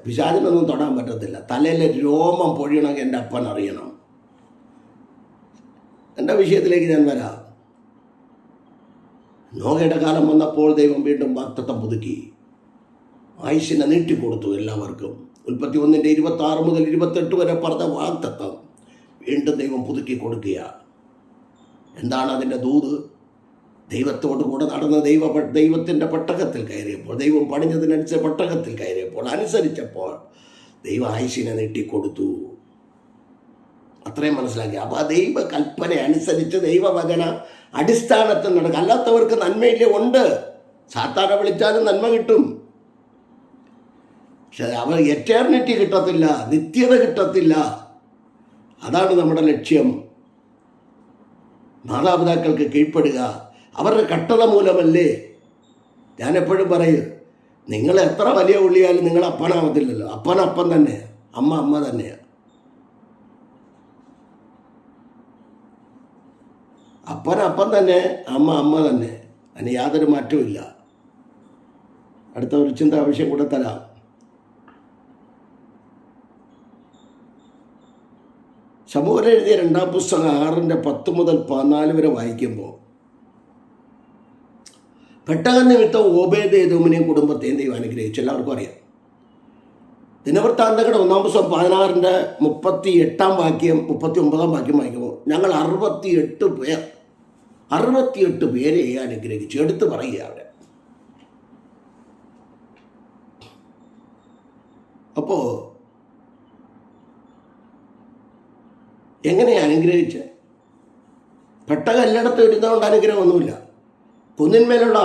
പിശാചിനൊന്നും തൊടാൻ പറ്റത്തില്ല. തലയിലെ രോമം പൊഴിയണമെങ്കിൽ എൻ്റെ അപ്പൻ അറിയണം. എൻ്റെ വിഷയത്തിലേക്ക് ഞാൻ വരാം. നോഹയുടെ കാലം വന്നപ്പോൾ ദൈവം വീണ്ടും വാഗ്ദത്തം പുതുക്കി, ആയുസ്സിനെ നീട്ടിക്കൊടുത്തു എല്ലാവർക്കും. ഉൽപ്പത്തി 1:26 മുതൽ 28 വരെ പറഞ്ഞ വാഗ്ദത്തം വീണ്ടും ദൈവം പുതുക്കി കൊടുക്കുക. എന്താണ് അതിൻ്റെ ദൂത്? ദൈവത്തോട് കൂടെ നടന്ന ദൈവത്തിൻ്റെ പെട്ടകത്തിൽ കയറിയപ്പോൾ, ദൈവം പണിഞ്ഞതിനനുസരിച്ച് പെട്ടകത്തിൽ കയറിയപ്പോൾ, അനുസരിച്ചപ്പോൾ ദൈവം ആയുസ്സിനെ നീട്ടിക്കൊടുത്തു. അത്രയും മനസ്സിലാക്കി. അപ്പോൾ ആ ദൈവ കൽപ്പന അനുസരിച്ച് ദൈവവചന അടിസ്ഥാനത്തിൽ നടക്കുക. അല്ലാത്തവർക്ക് നന്മയില്ലേ? ഉണ്ട്. സാത്താനെ വിളിച്ചാലും നന്മ കിട്ടും. പക്ഷെ അവർ എറ്റേർണിറ്റി കിട്ടത്തില്ല, നിത്യത കിട്ടത്തില്ല. അതാണ് നമ്മുടെ ലക്ഷ്യം. മാതാപിതാക്കൾക്ക് കീഴ്പ്പെടുക. അവരുടെ കട്ടത മൂലമല്ലേ. ഞാനെപ്പോഴും പറയും, നിങ്ങൾ എത്ര വലിയ ഉള്ളിയാലും നിങ്ങൾ അപ്പനാവത്തില്ലല്ലോ. അപ്പൻ തന്നെയാണ്, അമ്മ തന്നെയാണ്. അപ്പൻ തന്നെ, അമ്മ തന്നെ. അതിന് യാതൊരു മാറ്റവും ഇല്ല. അടുത്ത ഒരു ചിന്ത ആവശ്യം കൂടെ തരാം. ശമൂവേൽ എഴുതിയ 2-ാം പുസ്തകം 6:10 മുതൽ 14 വരെ വായിക്കുമ്പോൾ പെട്ടക നിമിത്തം ഓബേദ്-ഏദോമിനെയും കുടുംബത്തെയും ദൈവം അനുഗ്രഹിച്ചു. എല്ലാവർക്കും അറിയാം. ദിനവൃത്താന്തങ്ങളുടെ 1-ാം പുസ്തകം 16:38 വാക്യം 39 വാക്യം വായിക്കുമ്പോൾ ഞങ്ങൾ 68 പേരെ അനുഗ്രഹിച്ചു. എടുത്തു പറയുക അവിടെ. അപ്പോൾ എങ്ങനെയാണ് അനുഗ്രഹിച്ചത്? പെട്ടകം എല്ലായിടത്തും ഇടുന്നതുകൊണ്ട് അനുഗ്രഹമൊന്നുമില്ല. കുന്നിന്മേലുള്ള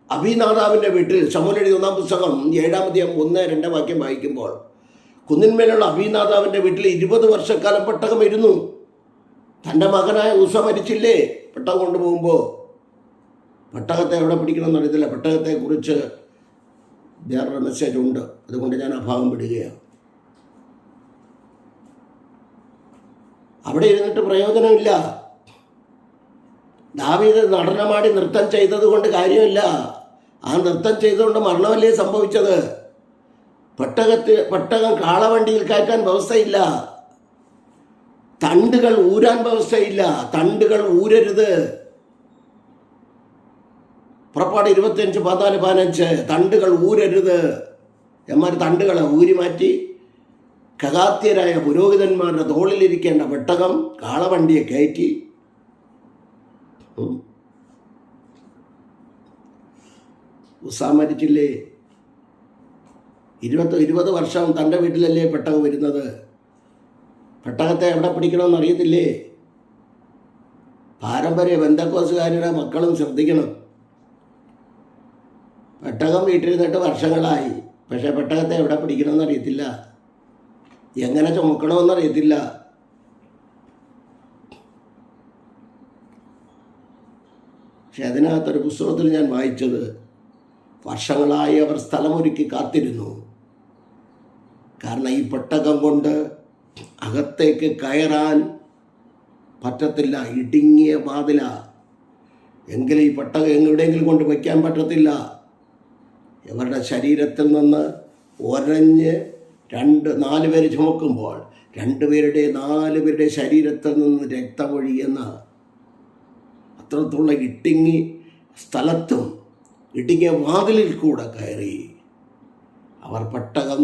അഭിനാദാവിൻ്റെ വീട്ടിൽ ശമൂവേൽ എഴുതിയ 1-ാം പുസ്തകം 7-ാം അധ്യായം 1-2 വാക്യം വായിക്കുമ്പോൾ കുന്നിന്മേലുള്ള അഭിനാദാവിൻ്റെ വീട്ടിൽ 20 വർഷക്കാലം പെട്ടകം ഇരുന്നു. തൻ്റെ മകനായ ഉസ മരിച്ചില്ലേ? പെട്ടകം കൊണ്ടുപോകുമ്പോൾ പെട്ടകത്തെ എവിടെ പിടിക്കണമെന്ന് അറിയത്തില്ല. പെട്ടകത്തെക്കുറിച്ച് വേറൊരു മെസ്സേജ് ഉണ്ട്. അതുകൊണ്ട് ഞാൻ ആ ഭാഗം വിടുകയാണ്. അവിടെ ഇരുന്നിട്ട് പ്രയോജനമില്ല. ദാവീദ് നടനമാടി നൃത്തം ചെയ്തത് കൊണ്ട് കാര്യമില്ല. ആ നൃത്തം ചെയ്തുകൊണ്ട് മരണമല്ലേ സംഭവിച്ചത്? പെട്ടകം കാളവണ്ടിയിൽ കയറ്റാൻ വ്യവസ്ഥയില്ല. തണ്ടുകൾ ഊരാൻ വ്യവസ്ഥയില്ല. തണ്ടുകൾ ഊരരുത്. പുറപ്പാട് 25:14-15 തണ്ടുകൾ ഊരരുത്. എന്മാർ തണ്ടുകളെ ഊരി മാറ്റി ഖഗാത്യരായ പുരോഹിതന്മാരുടെ തോളിലിരിക്കേണ്ട പെട്ടകം കാളവണ്ടിയെ കയറ്റി. ഉസ മരിച്ചില്ലേ? 20 വർഷം തൻ്റെ വീട്ടിലല്ലേ പെട്ടകം വരുന്നത്? പെട്ടകത്തെ എവിടെ പിടിക്കണമെന്ന് അറിയത്തില്ലേ? പാരമ്പര്യ ബന്ധക്കോസുകാരുടെ മക്കളും ശ്രദ്ധിക്കണം. പെട്ടകം വീട്ടിലിരുന്നിട്ട് വർഷങ്ങളായി. പക്ഷേ പെട്ടകത്തെ എവിടെ പിടിക്കണമെന്ന് അറിയത്തില്ല, എങ്ങനെ ചുമക്കണമെന്നറിയത്തില്ല. പക്ഷെ അതിനകത്തൊരു പുസ്തകത്തിൽ ഞാൻ വായിച്ചത്, വർഷങ്ങളായി അവർ സ്ഥലമൊരുക്കി കാത്തിരുന്നു. കാരണം ഈ പെട്ടകം കൊണ്ട് അകത്തേക്ക് കയറാൻ പറ്റത്തില്ല. ഇടുങ്ങിയ വാതില. എങ്കിലും ഈ പെട്ടകം എവിടെയെങ്കിലും കൊണ്ട് വയ്ക്കാൻ പറ്റത്തില്ല. ഇവരുടെ ശരീരത്തിൽ നിന്ന് ഒരഞ്ഞ് 4 പേര് ചുമക്കുമ്പോൾ 4 പേരുടെ ശരീരത്തിൽ നിന്ന് രക്തമൊഴിയുന്ന അത്രത്തുള്ള ഇടുങ്ങി സ്ഥലത്തും ഇടുങ്ങിയ വാതിലിൽ കൂടെ കയറി അവർ പെട്ടകം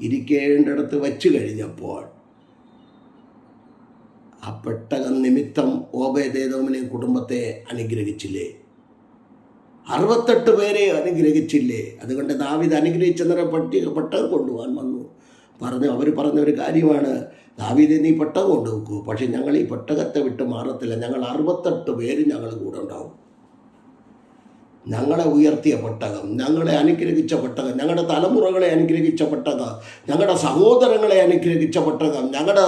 ഇരിക്കേണ്ടിടത്ത് വച്ചു കഴിഞ്ഞപ്പോൾ ആ പെട്ടകം നിമിത്തം ഓബേദ്-ഏദോമിനെ കുടുംബത്തെ അനുഗ്രഹിച്ചില്ലേ? 68 പേരെ അനുഗ്രഹിച്ചില്ലേ? അതുകൊണ്ട് ദാവീദ് അനുഗ്രഹിച്ചെന്നൊരു പെട്ടകം കൊണ്ടുപോകാൻ വന്നു. അവർ പറഞ്ഞ ഒരു കാര്യമാണ്, ദാവീദ് നീ പെട്ടകം കൊണ്ടുവെക്കൂ, പക്ഷെ ഞങ്ങൾ ഈ പെട്ടകത്തെ വിട്ട് മാറത്തില്ല. ഞങ്ങൾ 68 പേര് ഞങ്ങൾ കൂടെ ഉണ്ടാവും. ഞങ്ങളെ ഉയർത്തിയ പെട്ടകം, ഞങ്ങളെ അനുഗ്രഹിച്ച പെട്ടകം, ഞങ്ങളുടെ തലമുറകളെ അനുഗ്രഹിച്ച പെട്ടകം, ഞങ്ങളുടെ സഹോദരങ്ങളെ അനുഗ്രഹിച്ച പെട്ടകം, ഞങ്ങളുടെ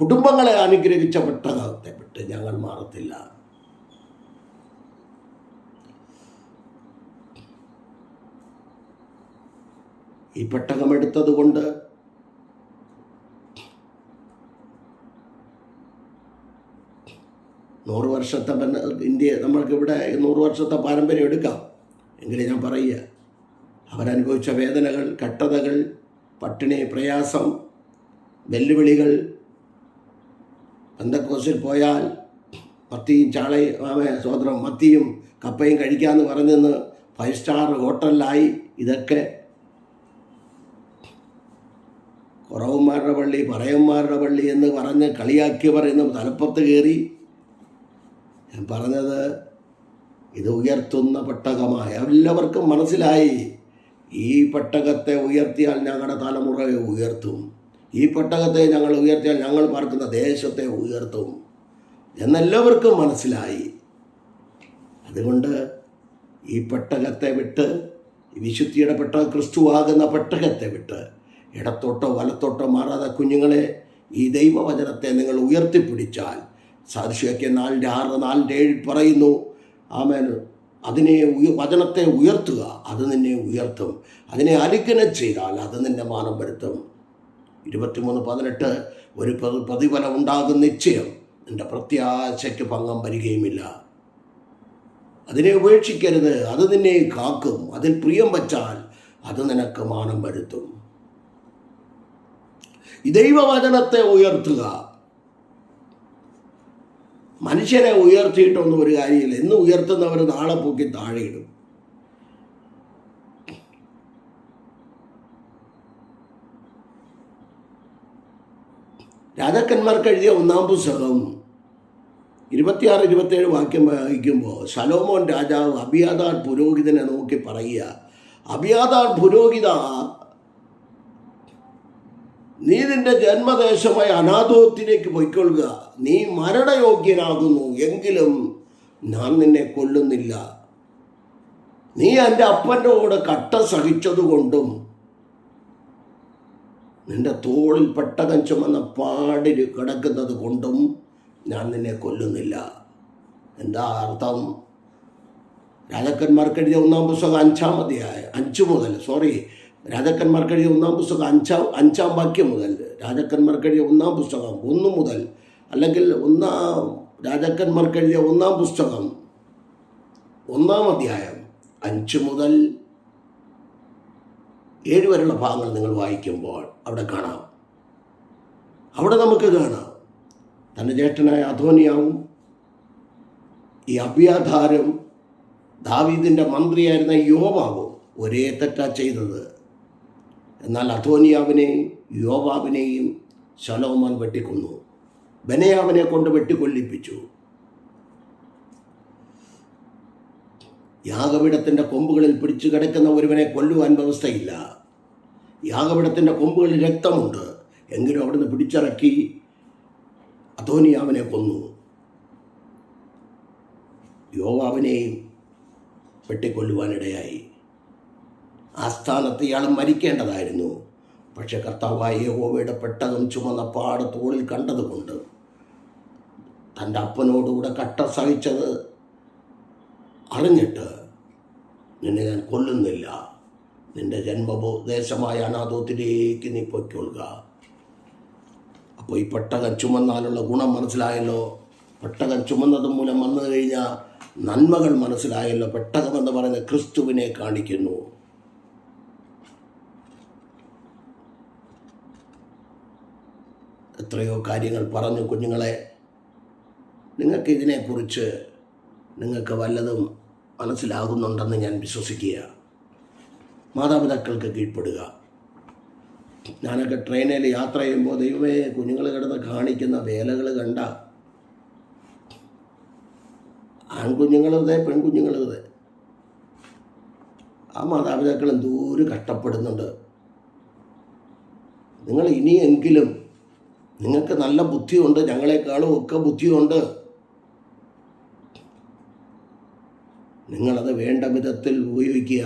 കുടുംബങ്ങളെ അനുഗ്രഹിച്ച പെട്ടകത്തെ വിട്ട് ഞങ്ങൾ മാറത്തില്ല. ഈ പെട്ടകം എടുത്തത് കൊണ്ട് ഇന്ത്യ നമ്മൾക്കിവിടെ 100 വർഷത്തെ പാരമ്പര്യം എടുക്കാം. എങ്കിലും ഞാൻ പറയുക, അവരനുഭവിച്ച വേദനകൾ, കഷ്ടതകൾ, പട്ടിണി, പ്രയാസം, വെല്ലുവിളികൾ. പെന്തക്കോസ്തിൽ പോയാൽ മത്തിയും കപ്പയും കഴിക്കാമെന്ന് പറഞ്ഞെന്ന് 5 സ്റ്റാർ ഹോട്ടലിലായി. ഇതൊക്കെ കുറവന്മാരുടെ പള്ളി, പറയന്മാരുടെ പള്ളി എന്ന് പറഞ്ഞ് കളിയാക്കിയവർ ഇന്ന് തലപ്പുറത്ത് കയറി. ഞാൻ പറഞ്ഞത്, ഇത് ഉയർത്തുന്ന പെട്ടകമായ എല്ലാവർക്കും മനസ്സിലായി. ഈ പെട്ടകത്തെ ഉയർത്തിയാൽ ഞങ്ങളുടെ തലമുറയെ ഉയർത്തും. ഈ പെട്ടകത്തെ ഞങ്ങൾ ഉയർത്തിയാൽ ഞങ്ങൾ പാർക്കുന്ന ദേശത്തെ ഉയർത്തും എന്നെല്ലാവർക്കും മനസ്സിലായി. അതുകൊണ്ട് ഈ പെട്ടകത്തെ വിട്ട്, വിശുദ്ധിയുടെ പെട്ടകം ക്രിസ്തുവാകുന്ന പെട്ടകത്തെ വിട്ട് ഇടത്തോട്ടോ വലത്തോട്ടോ മാറാതെ കുഞ്ഞുങ്ങളെ, ഈ ദൈവവചനത്തെ നിങ്ങൾ ഉയർത്തിപ്പിടിച്ചാൽ, സാദൃശ്യമൊക്കെ 4:6, 4:7 പറയുന്നു. ആമേൻ. അതിനെ വചനത്തെ ഉയർത്തുക, അത് നിന്നെ ഉയർത്തും. അതിനെ അലിഖനം ചെയ്താൽ അത് നിന്നെ മാനം വരുത്തും. 23:18 ഒരു പ്രതിഫലം ഉണ്ടാകും നിശ്ചയം, നിന്റെ പ്രത്യാശയ്ക്ക് ഭംഗം വരികയുമില്ല. അതിനെ ഉപേക്ഷിക്കരുത്, അത് നിന്നെ കാക്കും. അതിൽ പ്രിയം വച്ചാൽ അത് നിനക്ക് മാനം വരുത്തും. ഈ ദൈവവചനത്തെ ഉയർത്തുക. മനുഷ്യനെ ഉയർത്തിയിട്ടൊന്നും ഒരു കാര്യമില്ല. ഇന്ന് ഉയർത്തുന്നവർ നാളെ പൊക്കി താഴെയിടും. രാജാക്കന്മാർക്ക് എഴുതിയ 1-ാം പുസ്തകം 26-27 വാക്യം വായിക്കുമ്പോൾ ശലോമോൻ രാജാവ് അബിയാഥാർ പുരോഹിതനെ നോക്കി പറയുക, അബിയാഥാർ പുരോഹിത, നീ നിന്റെ ജന്മദേശമായ അനാഥോത്തിലേക്ക് പൊയ്ക്കൊള്ളുക. നീ മരണയോഗ്യനാകുന്നു, എങ്കിലും ഞാൻ നിന്നെ കൊല്ലുന്നില്ല. നീ എൻ്റെ അപ്പൻ്റെ കൂടെ കട്ട സഹിച്ചതുകൊണ്ടും നിന്റെ തോളിൽ പെട്ടകം ചുമന്ന പാടിൽ കിടക്കുന്നത് കൊണ്ടും ഞാൻ നിന്നെ കൊല്ലുന്നില്ല. എന്താ അർത്ഥം? രാജാക്കന്മാർക്ക് എഴുതിയ 1-ാം പുസ്തകം 5-ാം അധ്യായം 5 മുതൽ രാജാക്കന്മാർക്ക് എഴുതിയ 1-ാം പുസ്തകം 5-ാം വാക്യം മുതൽ, രാജാക്കന്മാർക്ക് എഴുതിയ 1-ാം പുസ്തകം 1 മുതൽ, അല്ലെങ്കിൽ രാജാക്കന്മാർക്ക് എഴുതിയ 1-ാം പുസ്തകം 1-ാം അധ്യായം 5 മുതൽ 7 വരെയുള്ള ഭാഗങ്ങൾ നിങ്ങൾ വായിക്കുമ്പോൾ അവിടെ കാണാം. അവിടെ നമുക്ക് കാണാം തൻ്റെ ജ്യേഷ്ഠനായ അദോനിയാവും ഈ അബിയാഥാരും ദാവീദിൻ്റെ മന്ത്രിയായിരുന്ന യോവാബും ഒരേ തെറ്റാ ചെയ്തത്. എന്നാൽ അദോനിയാവിനെയും യോവാബിനെയും ശലോമോൻ വെട്ടിക്കൊന്നു. ബെനയാവിനെ കൊണ്ട് വെട്ടിക്കൊല്ലിപ്പിച്ചു. യാഗപീഠത്തിൻ്റെ കൊമ്പുകളിൽ പിടിച്ചു കിടക്കുന്ന ഒരുവനെ കൊല്ലുവാൻ വ്യവസ്ഥയില്ല. യാഗപീഠത്തിൻ്റെ കൊമ്പുകളിൽ രക്തമുണ്ട്, എങ്കിലും അവിടുന്ന് പിടിച്ചിറക്കി അദോനിയാവിനെ കൊന്നു. യോവാബിനെയും വെട്ടിക്കൊല്ലുവാനിടയായി. ആ സ്ഥാനത്ത് ഇയാൾ മരിക്കേണ്ടതായിരുന്നു. പക്ഷെ കർത്താവായ യഹോവയുടെ പെട്ടകം ചുമന്ന പാട് തോളിൽ കണ്ടതുകൊണ്ട് തൻ്റെ അപ്പനോടുകൂടെ കട്ട സഹിച്ചത് അറിഞ്ഞിട്ട് നിന്നെ ഞാൻ കൊല്ലുന്നില്ല, നിന്റെ ജന്മദേശമായ അനാഥോത്തിലേക്ക് നീ പൊയ്ക്കൊള്ളുക. അപ്പോൾ ഈ പെട്ടകം ചുമന്നാലുള്ള ഗുണം മനസ്സിലായല്ലോ. പെട്ടകം ചുമന്നത് മൂലം വന്നു കഴിഞ്ഞാൽ നന്മകൾ മനസ്സിലായല്ലോ. പെട്ടകം എന്ന് പറയുന്നത് ക്രിസ്തുവിനെ കാണിക്കുന്നു. എത്രയോ കാര്യങ്ങൾ പറഞ്ഞു കുഞ്ഞുങ്ങളെ. നിങ്ങൾക്ക് ഇതിനെക്കുറിച്ച് നിങ്ങൾക്ക് വല്ലതും മനസ്സിലാകുന്നുണ്ടെന്ന് ഞാൻ വിശ്വസിക്കുക. മാതാപിതാക്കൾക്ക് കീഴ്പ്പെടുക. ഞാനൊക്കെ ട്രെയിനിൽ യാത്ര ചെയ്യുമ്പോൾ ദൈവമേ, കുഞ്ഞുങ്ങൾ കിടന്ന് കാണിക്കുന്ന വേലകൾ കണ്ട, ആൺകുഞ്ഞുങ്ങളതെ പെൺകുഞ്ഞുങ്ങളതെ, ആ മാതാപിതാക്കൾ എന്തോരം കഷ്ടപ്പെടുന്നുണ്ട്. നിങ്ങൾ ഇനിയെങ്കിലും, നിങ്ങൾക്ക് നല്ല ബുദ്ധിയുണ്ട്, ഞങ്ങളെക്കാളും ഒക്കെ ബുദ്ധിയുണ്ട്, നിങ്ങളത് വേണ്ട വിധത്തിൽ ഉപയോഗിക്കുക.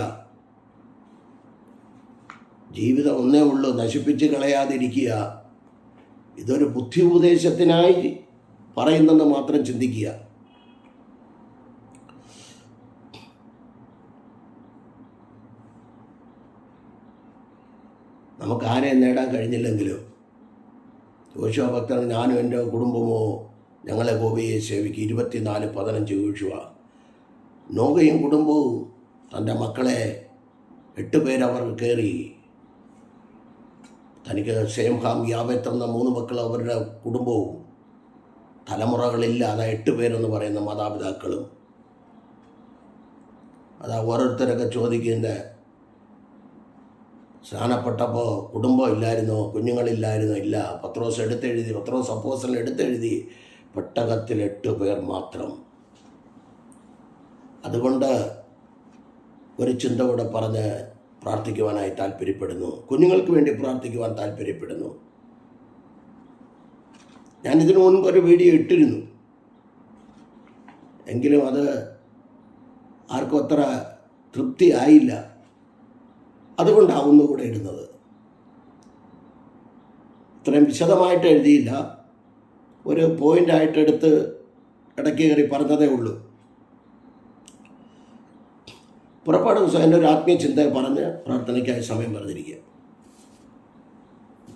ജീവിതം ഒന്നേ ഉള്ളൂ, നശിപ്പിച്ച് കളയാതിരിക്കുക. ഇതൊരു ബുദ്ധി ഉപദേശത്തിനായി പറയുന്നെന്ന് മാത്രം ചിന്തിക്കുക. നമുക്ക് ആരെയും നേടാൻ കഴിഞ്ഞില്ലെങ്കിലും യോശുവ ഭക്തൻ, ഞാനും എൻ്റെ കുടുംബമോ ഞങ്ങളെ യഹോവയെ സേവിക്കും. 24:15 യോശുവ. നോഗയും കുടുംബവും തൻ്റെ മക്കളെ 8 പേരവർ കയറി. തനിക്ക് ശേംഹാം യാഫെത്ത് എന്ന 3 മക്കൾ, അവരുടെ കുടുംബവും തലമുറകളില്ലാതെ 8 പേരെന്ന് പറയുന്ന മാതാപിതാക്കളും. അതാ ഓരോരുത്തരൊക്കെ ചോദിക്കുന്നത്, സ്നാനപ്പെട്ടപ്പോൾ കുടുംബം ഇല്ലായിരുന്നോ, കുഞ്ഞുങ്ങളില്ലായിരുന്നോ? ഇല്ല. പത്രോസ് അപ്പോസ്തലൻ എടുത്തെഴുതി, പെട്ടകത്തിൽ 8 പേർ മാത്രം. അതുകൊണ്ട് ഒരു ചിന്ത കൂടെ പറഞ്ഞ് പ്രാർത്ഥിക്കുവാനായി താല്പര്യപ്പെടുന്നു. കുഞ്ഞുങ്ങൾക്ക് വേണ്ടി പ്രാർത്ഥിക്കുവാൻ താല്പര്യപ്പെടുന്നു. ഞാനിതിനു മുൻപ് ഒരു വീഡിയോ ഇട്ടിരുന്നു, എങ്കിലും അത് ആർക്കും അത്ര തൃപ്തി ആയില്ല. അതുകൊണ്ടാണ് ഒന്നുകൂടെ ഇടുന്നത്. ഇത്രയും വിശദമായിട്ട് എഴുതിയില്ല, ഒരു പോയിൻ്റായിട്ട് എടുത്ത് ഇടയ്ക്ക് കയറി പറഞ്ഞതേ ഉള്ളൂ. പുറപ്പാട് പുസ്തകം എൻ്റെ ഒരു ആത്മീയ ചിന്തയെ പറഞ്ഞ് പ്രാർത്ഥനയ്ക്കായി സമയം പറഞ്ഞിരിക്കുക.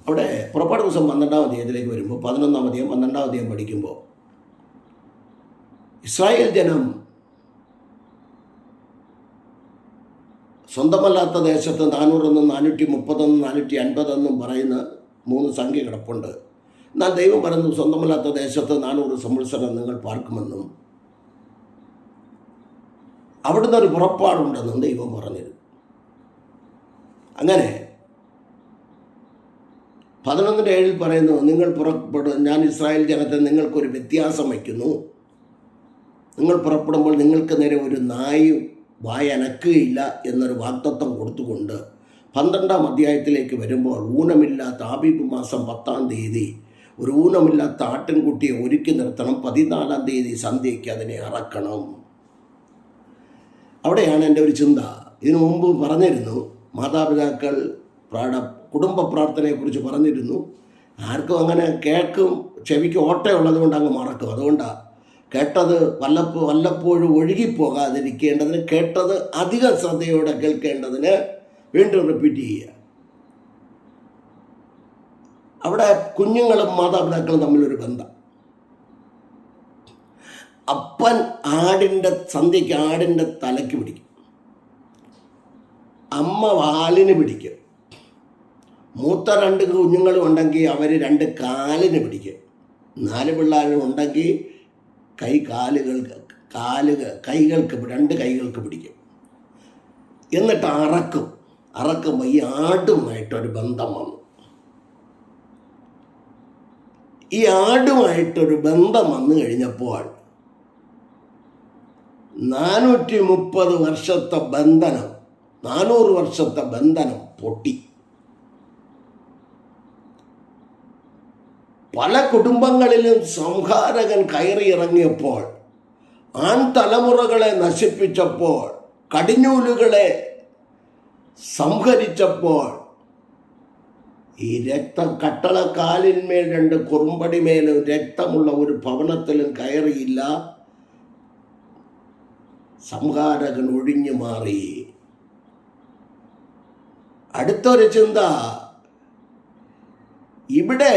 അവിടെ പുറപ്പാട് പുസ്തകം 12-ാം അധ്യായത്തിലേക്ക് വരുമ്പോൾ 11-ാം അധ്യായം 12-ാം അധ്യായം പഠിക്കുമ്പോൾ ഇസ്രായേൽ ജനം സ്വന്തമല്ലാത്ത ദേശത്ത് 400 430 450 പറയുന്ന 3 സംഖ്യ കിടപ്പുണ്ട്. എന്നാൽ ദൈവം പറഞ്ഞു സ്വന്തമല്ലാത്ത ദേശത്ത് 400 സംവത്സരം നിങ്ങൾ പാർക്കുമെന്നും അവിടുന്ന് ഒരു പുറപ്പാടുണ്ടെന്നും ദൈവം പറഞ്ഞിരുന്നു. അങ്ങനെ 11:7 പറയുന്നു, നിങ്ങൾ പുറപ്പെടും, ഞാൻ ഇസ്രായേൽ ജനത്തെ നിങ്ങൾക്കൊരു വ്യത്യാസം വയ്ക്കുന്നു. നിങ്ങൾ പുറപ്പെടുമ്പോൾ നിങ്ങൾക്ക് നേരെ ഒരു നായും വായനക്കുകയില്ല എന്നൊരു വാഗ്ദത്തം കൊടുത്തുകൊണ്ട് 12-ാം അധ്യായത്തിലേക്ക് വരുമ്പോൾ ഊനമില്ലാത്ത ആബീബ് മാസം 10-ാം തീയതി ഒരു ഊനമില്ലാത്ത ആട്ടിൻകുട്ടിയെ ഒരുക്കി നിർത്തണം. 14-ാം തീയതി സന്ധ്യയ്ക്ക് അതിനെ അറക്കണം. അവിടെയാണ് എൻ്റെ ഒരു ചിന്ത. ഇതിനു മുമ്പ് പറഞ്ഞിരുന്നു, മാതാപിതാക്കൾ കുടുംബ പ്രാർത്ഥനയെക്കുറിച്ച് പറഞ്ഞിരുന്നു. ആർക്കും അങ്ങനെ കേൾക്കും, ചെവിക്ക് ഓട്ടയുള്ളത് കൊണ്ട് അങ്ങ് മറക്കും. അതുകൊണ്ടാണ് കേട്ടത് വല്ലപ്പോഴും ഒഴുകിപ്പോകാതിരിക്കേണ്ടതിന്, കേട്ടത് അധികം ശ്രദ്ധയോടെ കേൾക്കേണ്ടതിന് വീണ്ടും റിപ്പീറ്റ് ചെയ്യുക. അവിടെ കുഞ്ഞുങ്ങളും മാതാപിതാക്കളും തമ്മിലൊരു ബന്ധം. അപ്പൻ സന്ധ്യയ്ക്ക് ആടിൻ്റെ തലയ്ക്ക് പിടിക്കും, അമ്മ വാലിന് പിടിക്കും. മൂത്ത 2 കുഞ്ഞുങ്ങളും ഉണ്ടെങ്കിൽ അവർ 2 കാലിന് പിടിക്കും. 4 പിള്ളേരും ഉണ്ടെങ്കിൽ കൈകൾക്ക് 2 കൈകൾക്ക് പിടിക്കും. എന്നിട്ട് അറക്കുമ്പോൾ ഈ ആടുമായിട്ടൊരു ബന്ധം വന്നു. ഈ ആടുമായിട്ടൊരു ബന്ധം വന്നു കഴിഞ്ഞപ്പോൾ 430 വർഷത്തെ ബന്ധനം, 400 വർഷത്തെ ബന്ധനം പൊട്ടി. പല കുടുംബങ്ങളിലും സംഹാരകൻ കയറിയിറങ്ങിയപ്പോൾ, ആൺതലമുറകളെ നശിപ്പിച്ചപ്പോൾ, കടിഞ്ഞൂലുകളെ സംഹരിച്ചപ്പോൾ, ഈ കട്ടളക്കാലിന്മേൽ 2 കുറുമ്പടിമേലും രക്തമുള്ള ഒരു ഭവനത്തിലും കയറിയില്ല. സംഹാരകൻ ഒഴിഞ്ഞു മാറി. അടുത്തൊരു ചിന്ത, ഇവിടെ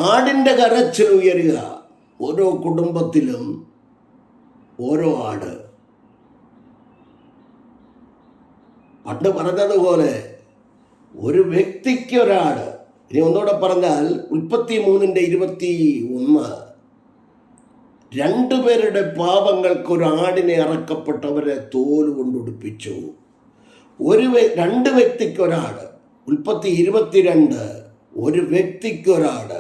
ആടിൻ്റെ കരച്ചിൽ ഉയരുക. ഓരോ കുടുംബത്തിലും ഓരോ ആട്. പണ്ട് പറഞ്ഞതുപോലെ ഒരു വ്യക്തിക്ക് ഒരാട്. ഇനി ഒന്നുകൂടെ പറഞ്ഞാൽ ഉൽപ്പത്തി 3:21, 2 പേരുടെ പാപങ്ങൾക്ക് ഒരു ആടിനെ അറക്കപ്പെട്ടവരെ തോല് കൊണ്ടുടുപ്പിച്ചു. 2 വ്യക്തിക്കൊരാട്. ഉൽപ്പത്തി 22, ഒരു വ്യക്തിക്കൊരാട്.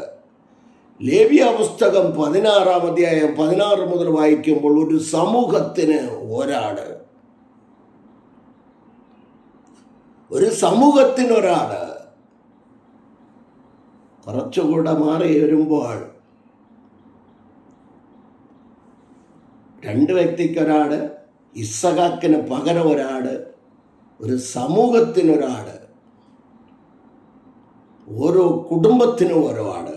ലേവ്യ പുസ്തകം 16-ാം അധ്യായം 16 മുതൽ വായിക്കുമ്പോൾ ഒരു സമൂഹത്തിന് ഒരാട്. ഒരു സമൂഹത്തിനൊരാട്. കുറച്ചുകൂടെ മാറി വരുമ്പോൾ 2 വ്യക്തിക്കൊരാട്, ഇസ്സഹാക്കിന് പകരം ഒരാട്, ഒരു സമൂഹത്തിനൊരാട്, ഓരോ കുടുംബത്തിനും ഓരോ ആട്,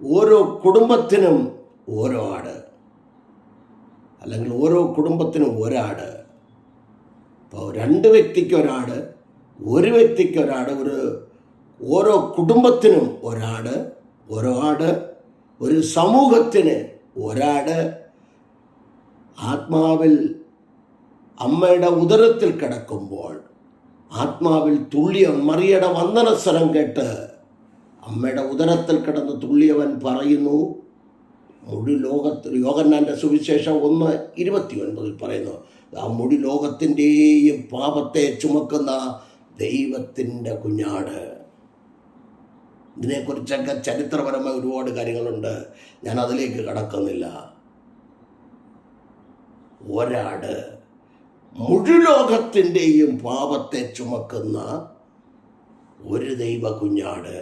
ഓരോ കുടുംബത്തിനും ഓരോ ആട്, അല്ലെങ്കിൽ ഓരോ കുടുംബത്തിനും ഒരാട്. അപ്പോൾ 2 വ്യക്തിക്കൊരാട്, ഒരു വ്യക്തിക്കൊരാട്, ഓരോ കുടുംബത്തിനും ഒരാട്, ഓരോ ആട്, ഒരു സമൂഹത്തിന് ഒരാട്. ആത്മാവിൽ അമ്മയുടെ ഉദരത്തിൽ കിടക്കുമ്പോൾ ആത്മാവിൽ മറിയയുടെ വന്ദനസ്വരം കേട്ട് അമ്മയുടെ ഉദരത്തിൽ കിടന്ന് തുള്ളിയവൻ പറയുന്നു, മുഴു ലോകത്തിൽ, യോഹന്നാൻ്റെ സുവിശേഷം 1:29 പറയുന്നു, ആ മുഴു ലോകത്തിൻ്റെയും പാപത്തെ ചുമക്കുന്ന ദൈവത്തിൻ്റെ കുഞ്ഞാട്. ഇതിനെക്കുറിച്ചൊക്കെ ചരിത്രപരമായ ഒരുപാട് കാര്യങ്ങളുണ്ട്, ഞാൻ അതിലേക്ക് കടക്കുന്നില്ല. ഒരാട്, മുഴു ലോകത്തിൻ്റെയും പാപത്തെ ചുമക്കുന്ന ഒരു ദൈവ കുഞ്ഞാട്.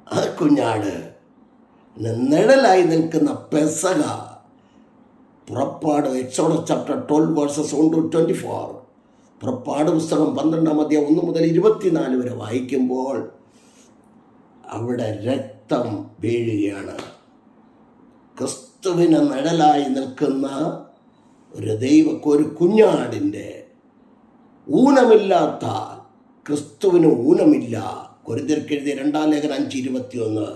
ആ കുഞ്ഞാട് നിഴലായി നിൽക്കുന്ന പെസഹ. പുറപ്പാട് എക്സോഡസ് ചാപ്റ്റർ 12 വേഴ്സസ് 1-24, പുറപ്പാട് പുസ്തകം 12-ാം അധ്യായം 1 മുതൽ 24 വരെ വായിക്കുമ്പോൾ അവിടെ രക്തം വീഴുകയാണ്. ക്രിസ്തുവിന് നിഴലായി നിൽക്കുന്ന ഒരു കുഞ്ഞാടിൻ്റെ ഊനമില്ലാത്ത, ക്രിസ്തുവിന് ഊനമില്ല. കൊരിന്ത്യർക്ക് എഴുതിയ 2 ലേഖനം 5:21,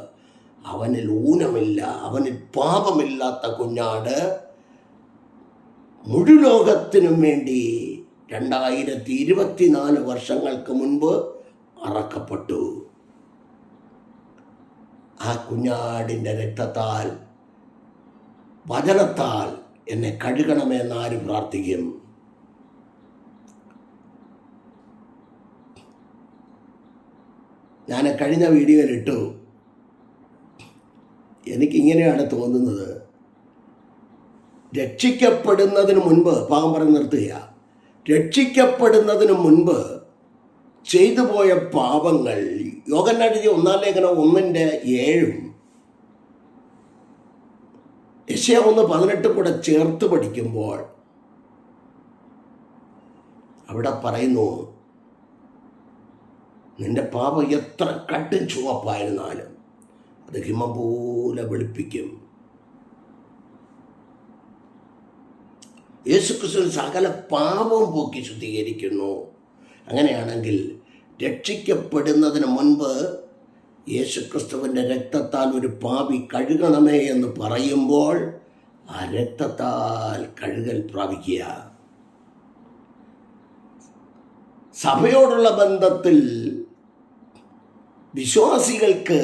അവനിൽ ഊനമില്ല, അവനിൽ പാപമില്ലാത്ത കുഞ്ഞാട് മുഴുലോകത്തിനും വേണ്ടി 2024 വർഷങ്ങൾക്ക് മുൻപ് അറക്കപ്പെട്ടു. ആ കുഞ്ഞാടിൻ്റെ രക്തത്താൽ, വചനത്താൽ എന്നെ കഴുകണമെന്ന് ആര് പ്രാർത്ഥിക്കും? ഞാൻ കഴിഞ്ഞ വീഡിയോയിലിട്ടു, എനിക്കിങ്ങനെയാണ് തോന്നുന്നത്, രക്ഷിക്കപ്പെടുന്നതിന് മുൻപ്, പാവം പറഞ്ഞ് നിർത്തുക, രക്ഷിക്കപ്പെടുന്നതിന് മുൻപ് ചെയ്തു പോയ പാപങ്ങൾ, യോഹന്നാൻ എഴുതിയ 1 ലേഖനം 1:7 യെശയ്യാ 1:18 കൂടെ ചേർത്ത് പഠിക്കുമ്പോൾ അവിടെ പറയുന്നു, നിന്റെ പാപം എത്ര കടും ചുവപ്പായിരുന്നാലും അത് ഹിമം പോലെ വെളുപ്പിക്കും. യേശുക്രിസ്തു സകല പാപവും പോക്കി ശുദ്ധീകരിക്കുന്നു. അങ്ങനെയാണെങ്കിൽ രക്ഷിക്കപ്പെടുന്നതിന് മുൻപ് യേശുക്രിസ്തുവിൻ്റെ രക്തത്താൽ ഒരു പാപി കഴുകണമേ എന്ന് പറയുമ്പോൾ ആ രക്തത്താൽ കഴുകൽ പ്രാപിക്കുക. സഭയോടുള്ള ബന്ധത്തിൽ വിശ്വാസികൾക്ക്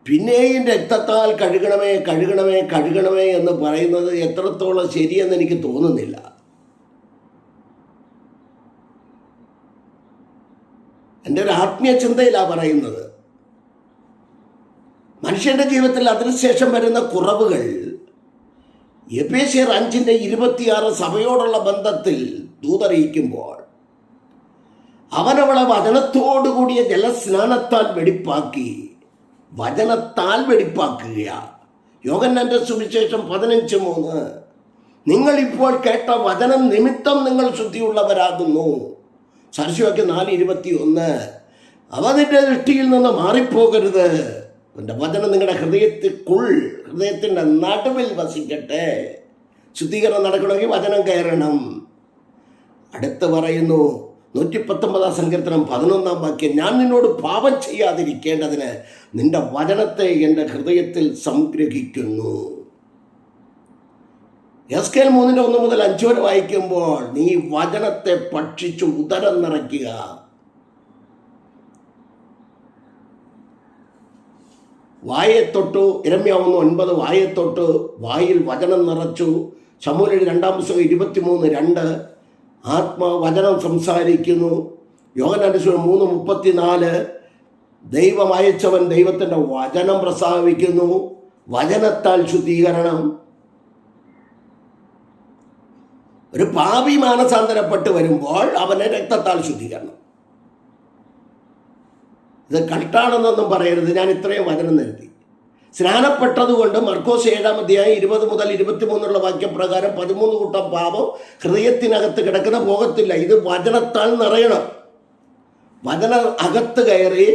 പിന്നെയും രക്തത്താൽ കഴുകണമേ കഴുകണമേ കഴുകണമേ എന്ന് പറയുന്നത് എത്രത്തോളം ശരിയെന്ന് എനിക്ക് തോന്നുന്നില്ല. എൻ്റെ ഒരു ആത്മീയ ചിന്തയിലാണ് പറയുന്നത്. മനുഷ്യൻ്റെ ജീവിതത്തിൽ അതിനുശേഷം വരുന്ന കുറവുകൾ എഫേസ്യർ 5:26 സഭയോടുള്ള ബന്ധത്തിൽ ദൂതറിയിക്കുമ്പോൾ അവനവളെ വചനത്തോടുകൂടിയ ജലസ്നാനത്താൽ വെടിപ്പാക്കി, വചനത്താൽ വെടിപ്പാക്കുക. യോഹന്നാന്റെ സുവിശേഷം 15:3, നിങ്ങളിപ്പോൾ കേട്ട വചനം നിമിത്തം നിങ്ങൾ ശുദ്ധിയുള്ളവരാകുന്നു. സരസ്വവാക്യം 4:21, അവ നിന്റെ ദൃഷ്ടിയിൽ നിന്ന് മാറിപ്പോകരുത്, എൻ്റെ വചനം നിങ്ങളുടെ ഹൃദയത്തിൻ്റെ നടുവിൽ വസിക്കട്ടെ. ശുദ്ധീകരണം നടക്കണമെങ്കിൽ വചനം കയറണം. അടുത്ത് പറയുന്നു 119 സങ്കീർത്തനം 11 വാക്യം, ഞാൻ നിന്നോട് പാപം ചെയ്യാതിരിക്കേണ്ടതിന് നിന്റെ വചനത്തെ എൻ്റെ ഹൃദയത്തിൽ സംഗ്രഹിക്കുന്നു. എസ്കേൽ 3:1-5 വരെ വായിക്കുമ്പോൾ, നീ വചനത്തെ ഭക്ഷിച്ചു ഉദരം നിറയ്ക്കുക. വായെ തൊട്ടു, യിരെമ്യാ 1:9, വായെ തൊട്ടു വായിൽ വചനം നിറച്ചു. ശമൂവേൽ 2 പുസ്തകം 23:2, ആത്മാവചനം സംസാരിക്കുന്നു. യോഹന്നാന്റെ സുവിശേഷം 3:34, ദൈവം അയച്ചവൻ ദൈവത്തിൻ്റെ വചനം പ്രസ്താവിക്കുന്നു. വചനത്താൽ ശുദ്ധീകരണം. ഒരു പാപി മാനസാന്തരപ്പെട്ട് വരുമ്പോൾ അവനെ രക്തത്താൽ ശുദ്ധീകരണം. ഇത് കഷ്ടാണെന്നൊന്നും പറയരുത്, ഞാൻ ഇത്രയും വചനം നിർത്തി. സ്നാനപ്പെട്ടതുകൊണ്ട് മർക്കോസ് 7:20-23 വാക്യപ്രകാരം 13 കൂട്ടം പാപം ഹൃദയത്തിനകത്ത് കിടക്കുന്ന പോകത്തില്ല. ഇത് വചനത്താൽ നിറയണം. വചനം അകത്ത് കയറി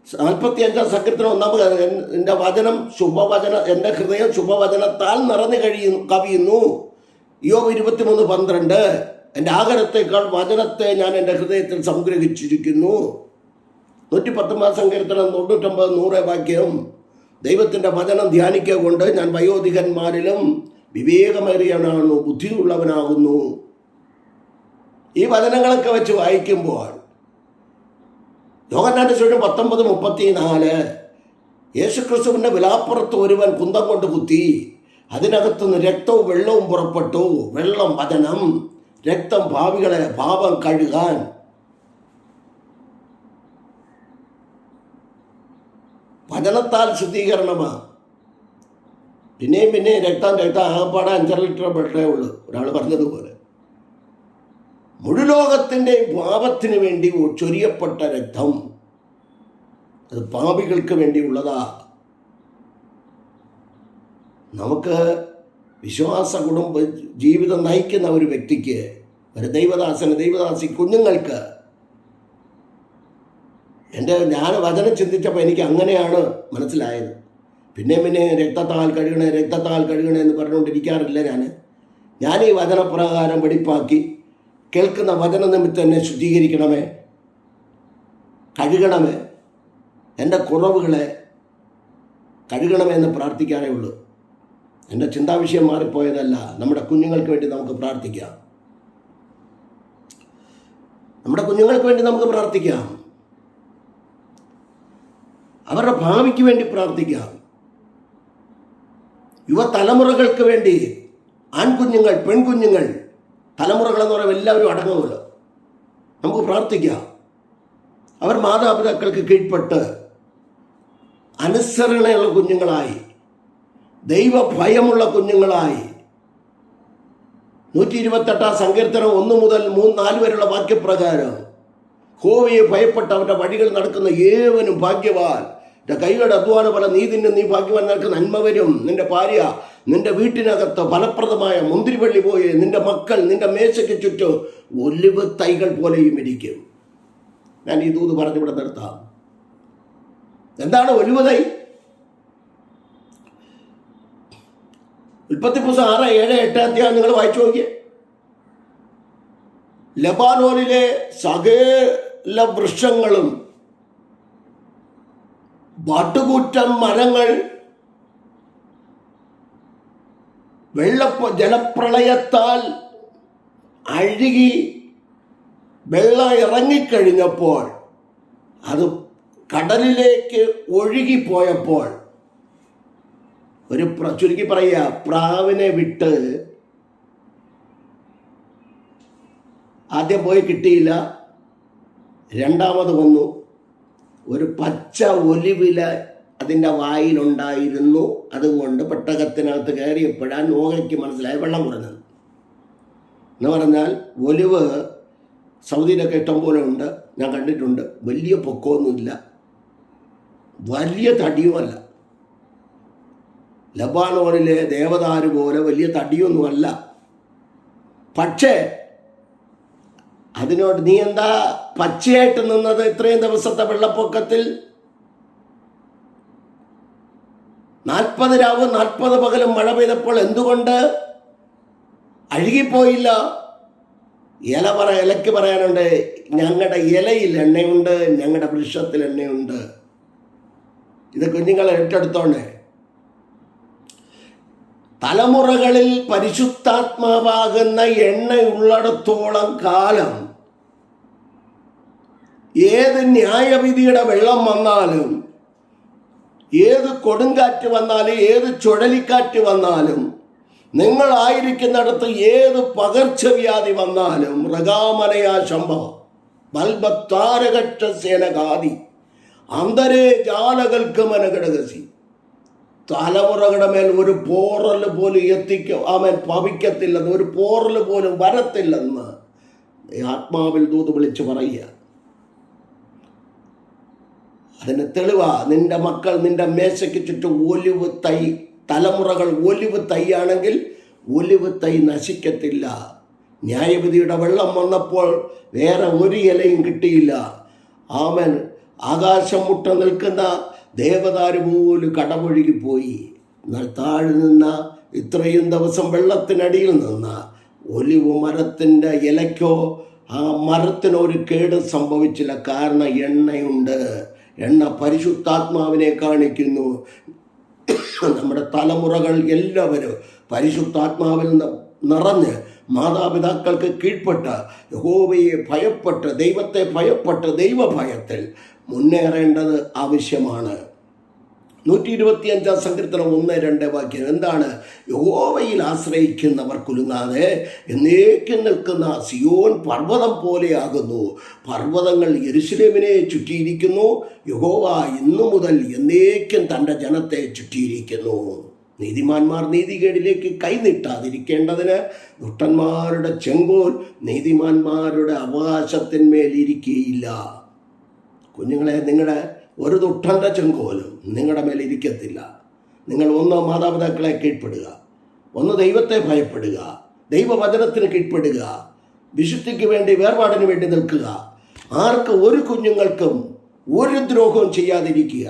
45 സങ്കീർത്തനം 1 എൻ്റെ വചനം ശുഭവചന, എൻ്റെ ഹൃദയം ശുഭവചനത്താൽ നിറഞ്ഞു കവിയുന്നു. യോബ് 23:12, എൻ്റെ ആഹാരത്തേക്കാൾ വചനത്തെ ഞാൻ എൻ്റെ ഹൃദയത്തിൽ സംഗ്രഹിച്ചിരിക്കുന്നു. 119 സങ്കീർത്തനം 99-100 വാക്യം, ദൈവത്തിൻ്റെ വചനം ധ്യാനിക്കുക കൊണ്ട് ഞാൻ വയോധികന്മാരിലും വിവേകമേറിയവനാകുന്നു, ബുദ്ധിയുള്ളവനാകുന്നു. ഈ വചനങ്ങളൊക്കെ വെച്ച് വായിക്കുമ്പോൾ യോഹന്നാന്റെ സുവിശേഷം 19:34, യേശുക്രിസ്തുവിൻ്റെ വിലാപ്പുറത്ത് ഒരുവൻ കുന്തം കൊണ്ട് കുത്തി, അതിനകത്തുനിന്ന് രക്തവും വെള്ളവും പുറപ്പെട്ടു. വെള്ളം വചനം, രക്തം പാപികളെ പാപം കഴുകാൻ. വചനത്താൽ ശുദ്ധീകരണമാണ്. പിന്നെയും രക്തം ആകപ്പാടെ 5 ലിറ്റർ വെള്ളമേ ഉള്ളൂ. ഒരാൾ പറഞ്ഞതുപോലെ മുഴുലോകത്തിൻ്റെ പാപത്തിന് വേണ്ടി ചൊരിയപ്പെട്ട രക്തം, അത് പാപികൾക്ക് വേണ്ടിയുള്ളതാ. നമുക്ക് വിശ്വാസ കുടുംബ ജീവിതം നയിക്കുന്ന ഒരു വ്യക്തിക്ക്, ഒരു ദൈവദാസി കുഞ്ഞുങ്ങൾക്ക് ഞാൻ വചനം ചിന്തിച്ചപ്പോൾ എനിക്ക് അങ്ങനെയാണ് മനസ്സിലായത്. പിന്നെ രക്തത്താൽ കഴുകണേ എന്ന് പറഞ്ഞുകൊണ്ടിരിക്കാറില്ല. ഞാൻ ഈ വചനപ്രകാരം വെടിപ്പാക്കി കേൾക്കുന്ന വചന നിമിത്തം എന്നെ ശുദ്ധീകരിക്കണമേ, കഴുകണമേ, എൻ്റെ കുറവുകളെ കഴുകണമേ എന്ന് പ്രാർത്ഥിക്കാറേ ഉള്ളൂ. എൻ്റെ ചിന്താവിഷയം മാറിപ്പോയതല്ല. നമ്മുടെ കുഞ്ഞുങ്ങൾക്ക് വേണ്ടി നമുക്ക് പ്രാർത്ഥിക്കാം. അവരുടെ ഭാവിക്ക് വേണ്ടി പ്രാർത്ഥിക്കാം. യുവതലമുറകൾക്ക് വേണ്ടി, ആൺകുഞ്ഞുങ്ങൾ, പെൺകുഞ്ഞുങ്ങൾ, തലമുറകൾ എന്ന് പറയുമ്പോൾ എല്ലാവരും അടങ്ങുമല്ലോ. നമുക്ക് പ്രാർത്ഥിക്കാം. അവർ മാതാപിതാക്കൾക്ക് കീഴ്പ്പെട്ട് അനുസരണയുള്ള കുഞ്ഞുങ്ങളായി, ദൈവഭയമുള്ള കുഞ്ഞുങ്ങളായി, 128 സങ്കീർത്തനം 1 മുതൽ 4 വരെയുള്ള വാക്യപ്രകാരം യഹോവയെ ഭയപ്പെട്ട് അവരുടെ വഴികൾ നടക്കുന്ന ഏവനും ഭാഗ്യവാൻ. നിന്റെ കൈകളുടെ അധ്വാന ഫലം നീ ഭാഗ്യവാൻ. നിനക്ക് നന്മ വരും. നിന്റെ ഭാര്യ നിന്റെ വീട്ടിനകത്ത് ഫലപ്രദമായ മുന്തിരിവള്ളി പോയി, നിന്റെ മക്കൾ നിന്റെ മേശയ്ക്ക് ചുറ്റും ഒലിവ് തൈകൾ പോലെയും ഇരിക്കും. ഞാൻ ഈ ദൂത് പറഞ്ഞിവിടെ നിർത്താം. എന്താണ് ഒലിവ് തൈ? ഉൽപ്പത്തി പുസ്തകം 6, 7, 8 അധ്യായം നിങ്ങൾ വായിച്ചു നോക്കിയേ. ലബാനോനിലെ സകല വൃക്ഷങ്ങളും വാട്ടുകൂറ്റം മരങ്ങൾ ജലപ്രളയത്താൽ അഴുകി വെള്ളം ഇറങ്ങിക്കഴിഞ്ഞപ്പോൾ, അത് കടലിലേക്ക് ഒഴുകിപ്പോയപ്പോൾ, ചുരുക്കി പറയുക, പ്രാവിനെ വിട്ട് ആദ്യം പോയി കിട്ടിയില്ല, രണ്ടാമത് വന്നു. ഒരു പച്ച ഒലിവില അതിൻ്റെ വായിലുണ്ടായിരുന്നു. അതുകൊണ്ട് പെട്ടകത്തിനകത്ത് കയറിയപ്പോഴാണ് നോഹയ്ക്ക് മനസ്സിലായി വെള്ളം കുറഞ്ഞത്. എന്ന് പറഞ്ഞാൽ ഒലിവ് സൗദിയിലൊക്കെ ഇഷ്ടം പോലെ ഉണ്ട്, ഞാൻ കണ്ടിട്ടുണ്ട്. വലിയ പൊക്കമൊന്നുമില്ല, വലിയ തടിയുമല്ല. ലബാനോനിലെ ദേവദാരു പോലെ വലിയ തടിയൊന്നുമല്ല. പക്ഷേ അതിനോട് നീ എന്താ പച്ചയായിട്ട് നിന്നത് ഇത്രയും ദിവസത്തെ വെള്ളപ്പൊക്കത്തിൽ? 40 രാവ് 40 പകലും മഴ പെയ്തപ്പോൾ എന്തുകൊണ്ട് അഴുകിപ്പോയില്ല? ഇലയ്ക്ക് പറയാനുണ്ട്, ഞങ്ങളുടെ ഇലയിൽ എണ്ണയുണ്ട്, ഞങ്ങളുടെ വൃക്ഷത്തിൽ എണ്ണയുണ്ട്. ഇത് കുഞ്ഞുങ്ങളെ ഏറ്റെടുത്തോണ്ടേ. തലമുറകളിൽ പരിശുദ്ധാത്മാവാകുന്ന എണ്ണയുള്ളിടത്തോളം കാലം ഏത് ന്യായവിധിയുടെ വെള്ളം വന്നാലും, ഏത് കൊടുങ്കാറ്റ് വന്നാലും, ഏത് ചുഴലിക്കാറ്റ് വന്നാലും, നിങ്ങളായിരിക്കുന്നിടത്ത് ഏത് പകർച്ചവ്യാധി വന്നാലും, മൃഗാമനയാ ശംഭവം ബൽബത്താരകക്ഷസേനകാതി അന്തരേ ജാലകൾക്ക് മനഘടകസി. തലമുറകളുടെ മേൽ ഒരു പോറൽ പോലും ഭവിക്കത്തില്ലെന്ന്, ഒരു പോറൽ പോലും വരത്തില്ലെന്ന് ആത്മാവിൽ ദൂത് വിളിച്ച് പറയുക. അതിന് തെളിവാ നിന്റെ മക്കൾ നിന്റെ മേശയ്ക്ക് ചുറ്റും ഒലിവ് തൈ. തലമുറകൾ ഒലിവ് തൈയാണെങ്കിൽ ഒലിവ് തൈ നശിക്കത്തില്ല. ന്യായവിധിയുടെ വെള്ളം വന്നപ്പോൾ വേറെ ഒരു ഇലയും കിട്ടിയില്ല. ആമൻ. ആകാശം മുട്ട നിൽക്കുന്ന ദേവദാരു പോലും കടമൊഴുകിപ്പോയി. എന്നാൽ താഴെ നിന്ന ഇത്രയും ദിവസം വെള്ളത്തിനടിയിൽ നിന്ന ഒലിവ് മരത്തിൻ്റെ ഇലയ്ക്കോ ആ മരത്തിനോ ഒരു കേട് സംഭവിച്ചില്ല. കാരണം എണ്ണയുണ്ട്. എണ്ണ പരിശുദ്ധാത്മാവിനെ കാണിക്കുന്നു. നമ്മുടെ തലമുറകൾ എല്ലാവരും പരിശുദ്ധാത്മാവിൽ നിറഞ്ഞ് മാതാപിതാക്കൾക്ക് കീഴ്പ്പെട്ട് യഹോവയെ ഭയപ്പെട്ട് ദൈവത്തെ ഭയപ്പെട്ട് ദൈവഭയത്തിൽ മുന്നേറേണ്ടത് ആവശ്യമാണ്. 125 സങ്കീർത്തനം 1-2 വാക്യം എന്താണ്? യഹോവയിൽ ആശ്രയിക്കുന്നവർ കുലുങ്ങാതെ എന്നേക്കും നിൽക്കുന്ന സിയോൻ പർവ്വതം പോലെയാകുന്നു. പർവ്വതങ്ങൾ യെരൂശലേമിനെ ചുറ്റിയിരിക്കുന്നു. യഹോവ ഇന്നു മുതൽ എന്നേക്കും തൻ്റെ ജനത്തെ ചുറ്റിയിരിക്കുന്നു. നീതിമാന്മാർ നീതികേടിലേക്ക് കൈനീട്ടാതിരിക്കേണ്ടതിന് ദുഷ്ടന്മാരുടെ ചെങ്കോൽ നീതിമാന്മാരുടെ അവകാശത്തിന്മേലിരിക്കുകയില്ല. കുഞ്ഞുങ്ങളെ, നിങ്ങളുടെ ഒരു ദുഷ്ടൻ്റെ ചെങ്കോലും നിങ്ങളുടെ മേലെ ഇരിക്കത്തില്ല. നിങ്ങൾ ഒന്ന് മാതാപിതാക്കളെ കീഴ്പ്പെടുക, ഒന്ന് ദൈവത്തെ ഭയപ്പെടുക, ദൈവവചനത്തിന് കീഴ്പ്പെടുക, വിശുദ്ധിക്ക് വേണ്ടി വേർപാടിന് വേണ്ടി നിൽക്കുക. ഒരു കുഞ്ഞുങ്ങൾക്കും ഒരു ദ്രോഹവും ചെയ്യാതിരിക്കുക,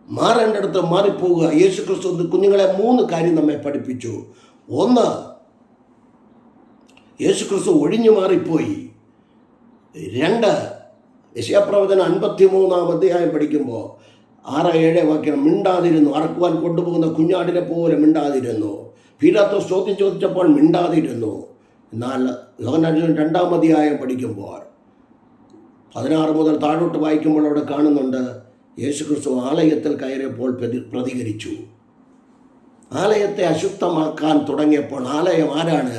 മാറേണ്ടടുത്ത് മാറിപ്പോവുക. യേശു ക്രിസ്തു കുഞ്ഞുങ്ങളെ 3 കാര്യം നമ്മെ പഠിപ്പിച്ചു. 1, യേശു ക്രിസ്തു ഒഴിഞ്ഞു മാറിപ്പോയി. 2, യെശയ്യാപ്രവചനം 53-ാം അധ്യായം പഠിക്കുമ്പോൾ 6-7 വാക്യം, മിണ്ടാതിരുന്നു, അറക്കുവാൻ കൊണ്ടുപോകുന്ന കുഞ്ഞാടിനെ പോലെ മിണ്ടാതിരുന്നു. പീലാത്തോസ് ചോദ്യം ചോദിച്ചപ്പോൾ മിണ്ടാതിരുന്നു. എന്നാൽ യോഹന്നാൻ 2-ാം അധ്യായം പഠിക്കുമ്പോൾ 16 മുതൽ താഴോട്ട് വായിക്കുമ്പോൾ അവിടെ കാണുന്നുണ്ട്, യേശു ക്രിസ്തു ആലയത്തിൽ കയറിയപ്പോൾ പ്രതികരിച്ചു. ആലയത്തെ അശുദ്ധമാക്കാൻ തുടങ്ങിയപ്പോൾ, ആലയം ആരാണ്?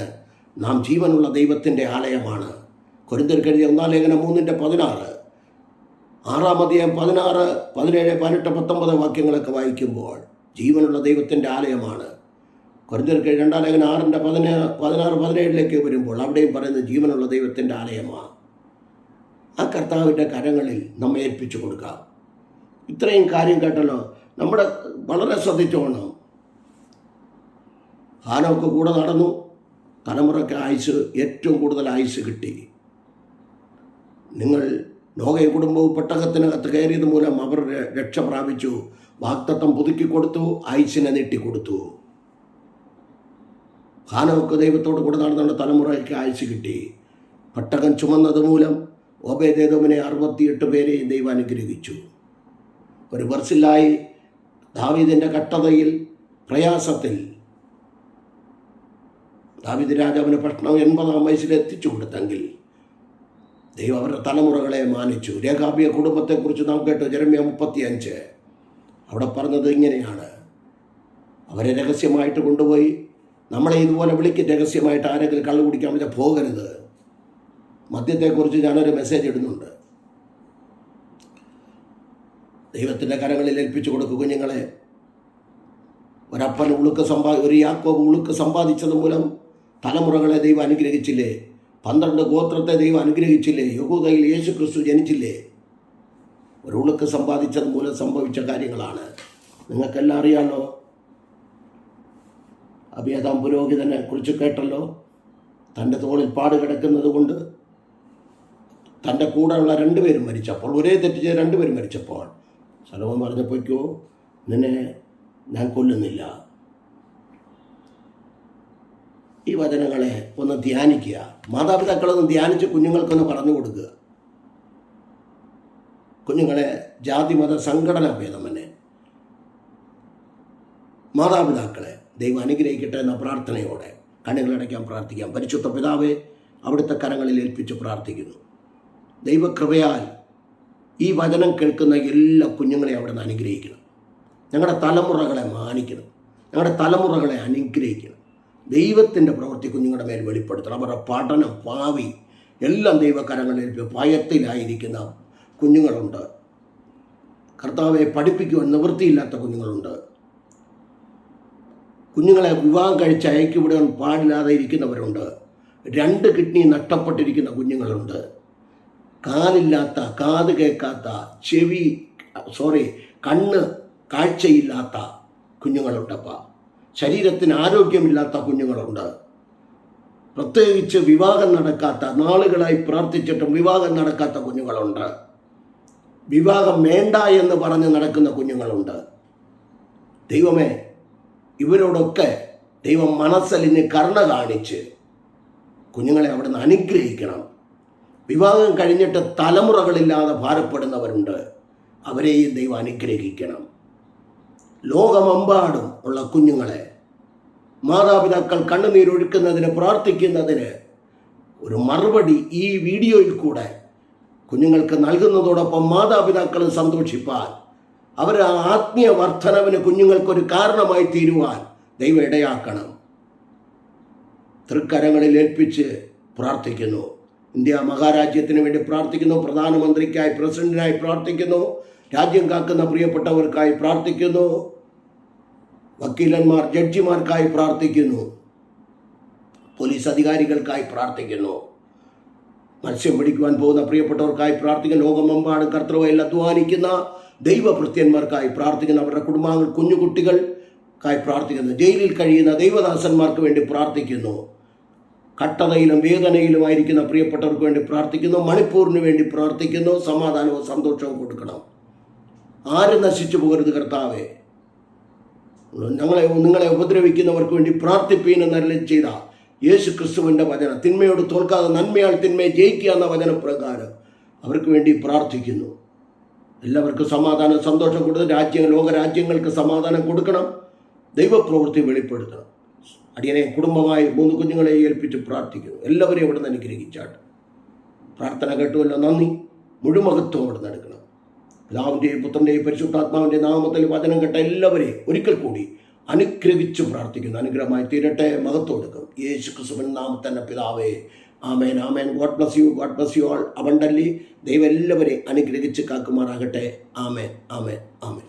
നാം ജീവനുള്ള ദൈവത്തിൻ്റെ ആലയമാണ്. കൊരിന്ത്യർക്ക് എഴുതിയ 1 ലേഖനം 3:16, 6-ാം അധ്യായം 16, 17, 18, 19 വാക്യങ്ങളൊക്കെ വായിക്കുമ്പോൾ ജീവനുള്ള ദൈവത്തിൻ്റെ ആലയമാണ്. കൊരിന്ത്യർക്ക് 2-ാം ലേഖനം 6:16, 17 വരുമ്പോൾ അവിടെയും പറയുന്നത് ജീവനുള്ള ദൈവത്തിൻ്റെ ആലയമാണ്. ആ കർത്താവിൻ്റെ കരങ്ങളിൽ നമ്മെ ഏൽപ്പിച്ചു കൊടുക്കാം. ഇത്രയും കാര്യം കേട്ടല്ലോ. നമ്മുടെ വളരെ ശ്രദ്ധിച്ചോണം. ഹാനോക്ക് കൂടെ നടന്നു, തലമുറയ്ക്ക് ആയുസ്, ഏറ്റവും കൂടുതൽ ആയുസ് കിട്ടി. നിങ്ങൾ നോഹയും കുടുംബവും പെട്ടകത്തിനകത്ത് കയറിയത് മൂലം അവർ രക്ഷ പ്രാപിച്ചു. വാഗ്ദത്തം പുതുക്കി കൊടുത്തു, ആയുസിനെ നീട്ടിക്കൊടുത്തു. ഹാനോക്ക് ദൈവത്തോട് കൂടെ നടന്നുള്ള തലമുറയ്ക്ക് ആയുസ് കിട്ടി. പെട്ടകം ചുമന്നത് മൂലം ഓബേദേദോമിനെ 68 പേരെയും ദൈവം അനുഗ്രഹിച്ചു. ഒരു ബർസില്ലായി ദാവീദിൻ്റെ കട്ടതയിൽ, പ്രയാസത്തിൽ ദാവീദ് രാജാവിന് പട്ടണം 80-ാം വയസ്സിൽ എത്തിച്ചു കൊടുത്തെങ്കിൽ ദൈവം അവരുടെ തലമുറകളെ മാനിച്ചു. രേഖാബിയ കുടുംബത്തെക്കുറിച്ച് നാം കേട്ടു, ജെരമ്യാ 35. അവിടെ പറഞ്ഞത് ഇങ്ങനെയാണ്, അവരെ രഹസ്യമായിട്ട് കൊണ്ടുപോയി, നമ്മളെ ഇതുപോലെ വിളിക്കും, രഹസ്യമായിട്ട് ആരെങ്കിലും കള്ളു കുടിക്കാൻ പറ്റാൻ പോകരുത്. മദ്യത്തെക്കുറിച്ച് ഞാനൊരു മെസ്സേജ് ഇടുന്നുണ്ട്. ദൈവത്തിൻ്റെ കരങ്ങളിൽ ഏൽപ്പിച്ചു കൊടുക്കുക കുഞ്ഞുങ്ങളെ. ഒരപ്പൻ ഒരു യാക്കോബ് ഉളുക്ക് സമ്പാദിച്ചത് മൂലം തലമുറകളെ ദൈവം അനുഗ്രഹിച്ചില്ലേ? 12 ഗോത്രത്തെ ദൈവം അനുഗ്രഹിച്ചില്ലേ? യഹൂദയിൽ യേശു ക്രിസ്തു ജനിച്ചില്ലേ? ഒരു ഉളുക്ക് സമ്പാദിച്ചത് മൂലം സംഭവിച്ച കാര്യങ്ങളാണ്. നിങ്ങൾക്കെല്ലാം അറിയാമല്ലോ. അബിയാഥാം പുരോഹിതനെ കുറിച്ച് കേട്ടല്ലോ. തൻ്റെ തോളിൽ പാട് കിടക്കുന്നത് കൊണ്ട് തൻ്റെ കൂടെയുള്ള 2 പേരും മരിച്ചപ്പോൾ, ഒരേ തെറ്റ് ചെയ്ത് 2 പേരും മരിച്ചപ്പോൾ ശലോമോൻ പറഞ്ഞപ്പോഴേക്കോ, നിന്നെ ഞാൻ കൊല്ലുന്നില്ല. ഈ വചനങ്ങളെ ഒന്ന് ധ്യാനിക്കുക. മാതാപിതാക്കളൊന്ന് ധ്യാനിച്ച് കുഞ്ഞുങ്ങൾക്കൊന്ന് പറഞ്ഞു കൊടുക്കുക. കുഞ്ഞുങ്ങളെ ജാതിമത സംഘടനാ ഭേദമന്നെ മാതാപിതാക്കളെ ദൈവം അനുഗ്രഹിക്കട്ടെ എന്ന പ്രാർത്ഥനയോടെ കണ്ണുകളടയ്ക്കാൻ പ്രാർത്ഥിക്കാം. പരിശുദ്ധ പിതാവേ, അവിടുത്തെ കരങ്ങളിൽ ഏൽപ്പിച്ച് പ്രാർത്ഥിക്കുന്നു. ദൈവകൃപയാൽ ഈ വചനം കേൾക്കുന്ന എല്ലാ കുഞ്ഞുങ്ങളെയും അവിടെ നിന്ന് അനുഗ്രഹിക്കണം. ഞങ്ങളുടെ തലമുറകളെ മാനിക്കണം. ഞങ്ങളുടെ തലമുറകളെ അനുഗ്രഹിക്കണം. ദൈവത്തിൻ്റെ പ്രവൃത്തി കുഞ്ഞുങ്ങളുടെ മേൽ വെളിപ്പെടുത്തണം. അവരുടെ പഠനം, ഭാവി എല്ലാം ദൈവകരങ്ങളിൽ ഭയത്തിലായിരിക്കുന്ന കുഞ്ഞുങ്ങളുണ്ട്. കർത്താവെ പഠിപ്പിക്കുവാൻ നിവൃത്തിയില്ലാത്ത കുഞ്ഞുങ്ങളുണ്ട്. കുഞ്ഞുങ്ങളെ വിവാഹം കഴിച്ച് അയക്കിവിടാൻ പാടില്ലാതെ ഇരിക്കുന്നവരുണ്ട്. 2 കിഡ്നി നഷ്ടപ്പെട്ടിരിക്കുന്ന കുഞ്ഞുങ്ങളുണ്ട്. കാലില്ലാത്ത, കാത് കേൾക്കാത്ത, കണ്ണ് കാഴ്ചയില്ലാത്ത കുഞ്ഞുങ്ങളുണ്ടപ്പ. ശരീരത്തിന് ആരോഗ്യമില്ലാത്ത കുഞ്ഞുങ്ങളുണ്ട്. പ്രത്യേകിച്ച് വിവാഹം നടക്കാത്ത, നാളുകളായി പ്രാർത്ഥിച്ചിട്ടും വിവാഹം നടക്കാത്ത കുഞ്ഞുങ്ങളുണ്ട്. വിവാഹം വേണ്ട എന്ന് പറഞ്ഞ് നടക്കുന്ന കുഞ്ഞുങ്ങളുണ്ട്. ദൈവമേ, ഇവരോടൊക്കെ ദൈവം മനസ്സലിന് കരുണ കാണിച്ച് കുഞ്ഞുങ്ങളെ അവിടെ നിന്ന് അനുഗ്രഹിക്കണം. വിവാഹം കഴിഞ്ഞിട്ട് തലമുറകളില്ലാതെ ഭാരപ്പെടുന്നവരുണ്ട്. അവരെയും ദൈവം അനുഗ്രഹിക്കണം. ലോകമെമ്പാടും ഉള്ള കുഞ്ഞുങ്ങളെ മാതാപിതാക്കൾ കണ്ണുനീരൊഴുക്കുന്നതിന്, പ്രാർത്ഥിക്കുന്നതിന് ഒരു മറുപടി ഈ വീഡിയോയിൽ കൂടെ കുഞ്ഞുങ്ങൾക്ക് നൽകുന്നതോടൊപ്പം മാതാപിതാക്കളും സന്തോഷിപ്പാൻ, അവരുടെ ആത്മീയ വർധനവിന് കുഞ്ഞുങ്ങൾക്കൊരു കാരണമായി തീരുവാൻ ദൈവം ഇടയാക്കണം. തൃക്കരങ്ങളിൽ ഏൽപ്പിച്ച് പ്രാർത്ഥിക്കുന്നു. ഇന്ത്യ മഹാരാജ്യത്തിന് വേണ്ടി പ്രാർത്ഥിക്കുന്നു. പ്രധാനമന്ത്രിക്കായി, പ്രസിഡന്റിനായി പ്രാർത്ഥിക്കുന്നു. രാജ്യം കാക്കുന്ന പ്രിയപ്പെട്ടവർക്കായി പ്രാർത്ഥിക്കുന്നു. വക്കീലന്മാർ, ജഡ്ജിമാർക്കായി പ്രാർത്ഥിക്കുന്നു. പോലീസ് അധികാരികൾക്കായി പ്രാർത്ഥിക്കുന്നു. മത്സ്യം പിടിക്കുവാൻ പോകുന്ന പ്രിയപ്പെട്ടവർക്കായി പ്രാർത്ഥിക്കുന്നു. ലോകമെമ്പാടും കർത്തൃവയിൽ അധ്വാനിക്കുന്ന ദൈവഭൃത്യന്മാർക്കായി പ്രാർത്ഥിക്കുന്നു. അവരുടെ കുടുംബാംഗങ്ങൾ, കുഞ്ഞുകുട്ടികൾക്കായി പ്രാർത്ഥിക്കുന്നു. ജയിലിൽ കഴിയുന്ന ദൈവദാസന്മാർക്ക് വേണ്ടി പ്രാർത്ഥിക്കുന്നു. കട്ടതയിലും വേദനയിലുമായിരിക്കുന്ന പ്രിയപ്പെട്ടവർക്ക് വേണ്ടി പ്രാർത്ഥിക്കുന്നു. മണിപ്പൂരിന് വേണ്ടി പ്രാർത്ഥിക്കുന്നു. സമാധാനവും സന്തോഷവും കൊടുക്കണം. ആരും നശിച്ചു പോകരുത് കർത്താവേ. നിങ്ങളെ ഉപദ്രവിക്കുന്നവർക്ക് വേണ്ടി പ്രാർത്ഥിപ്പീനെന്ന് അരുളി ചെയ്ത യേശു ക്രിസ്തുവിൻ്റെ വചനം, തിന്മയോട് തോൽക്കാതെ നന്മയാൽ തിന്മയെ ജയിക്കുക എന്ന വചനപ്രകാരം അവർക്ക് വേണ്ടി പ്രാർത്ഥിക്കുന്നു. എല്ലാവർക്കും സമാധാനം സന്തോഷം കൊടുത്ത് ലോകരാജ്യങ്ങൾക്ക് സമാധാനം കൊടുക്കണം. ദൈവപ്രവൃത്തി വെളിപ്പെടുത്തണം. അടിയനെ കുടുംബമായി 3 കുഞ്ഞുങ്ങളെ ഏൽപ്പിച്ച് പ്രാർത്ഥിക്കുന്നു. എല്ലാവരെയും അവിടെ നിന്ന് അനുഗ്രഹിച്ചാട്ട്. പ്രാർത്ഥന കേട്ടുമല്ലോ, നന്ദി. മുഴുമഹത്വം അവിടെ നിന്ന് എടുക്കണം. പിതാവിൻ്റെയും പുത്രൻ്റെയും പരിശുദ്ധാത്മാവിൻ്റെ നാമത്തിൽ വചനം കേട്ട എല്ലാവരെയും ഒരിക്കൽ കൂടി അനുഗ്രഹിച്ച് പ്രാർത്ഥിക്കുന്നു. അനുഗ്രഹമായി തീരട്ടെ. മഹത്വം എടുക്കും യേശു ക്രിസ്തുവിൻ നാമത്തിൽ തന്നെ പിതാവേ. ആമേൻ, ആമേൻ. God bless you all abundantly. ദൈവം എല്ലാവരെയും അനുഗ്രഹിച്ച് കാക്കുമാറാകട്ടെ. ആമേൻ, ആമേൻ, ആമേൻ.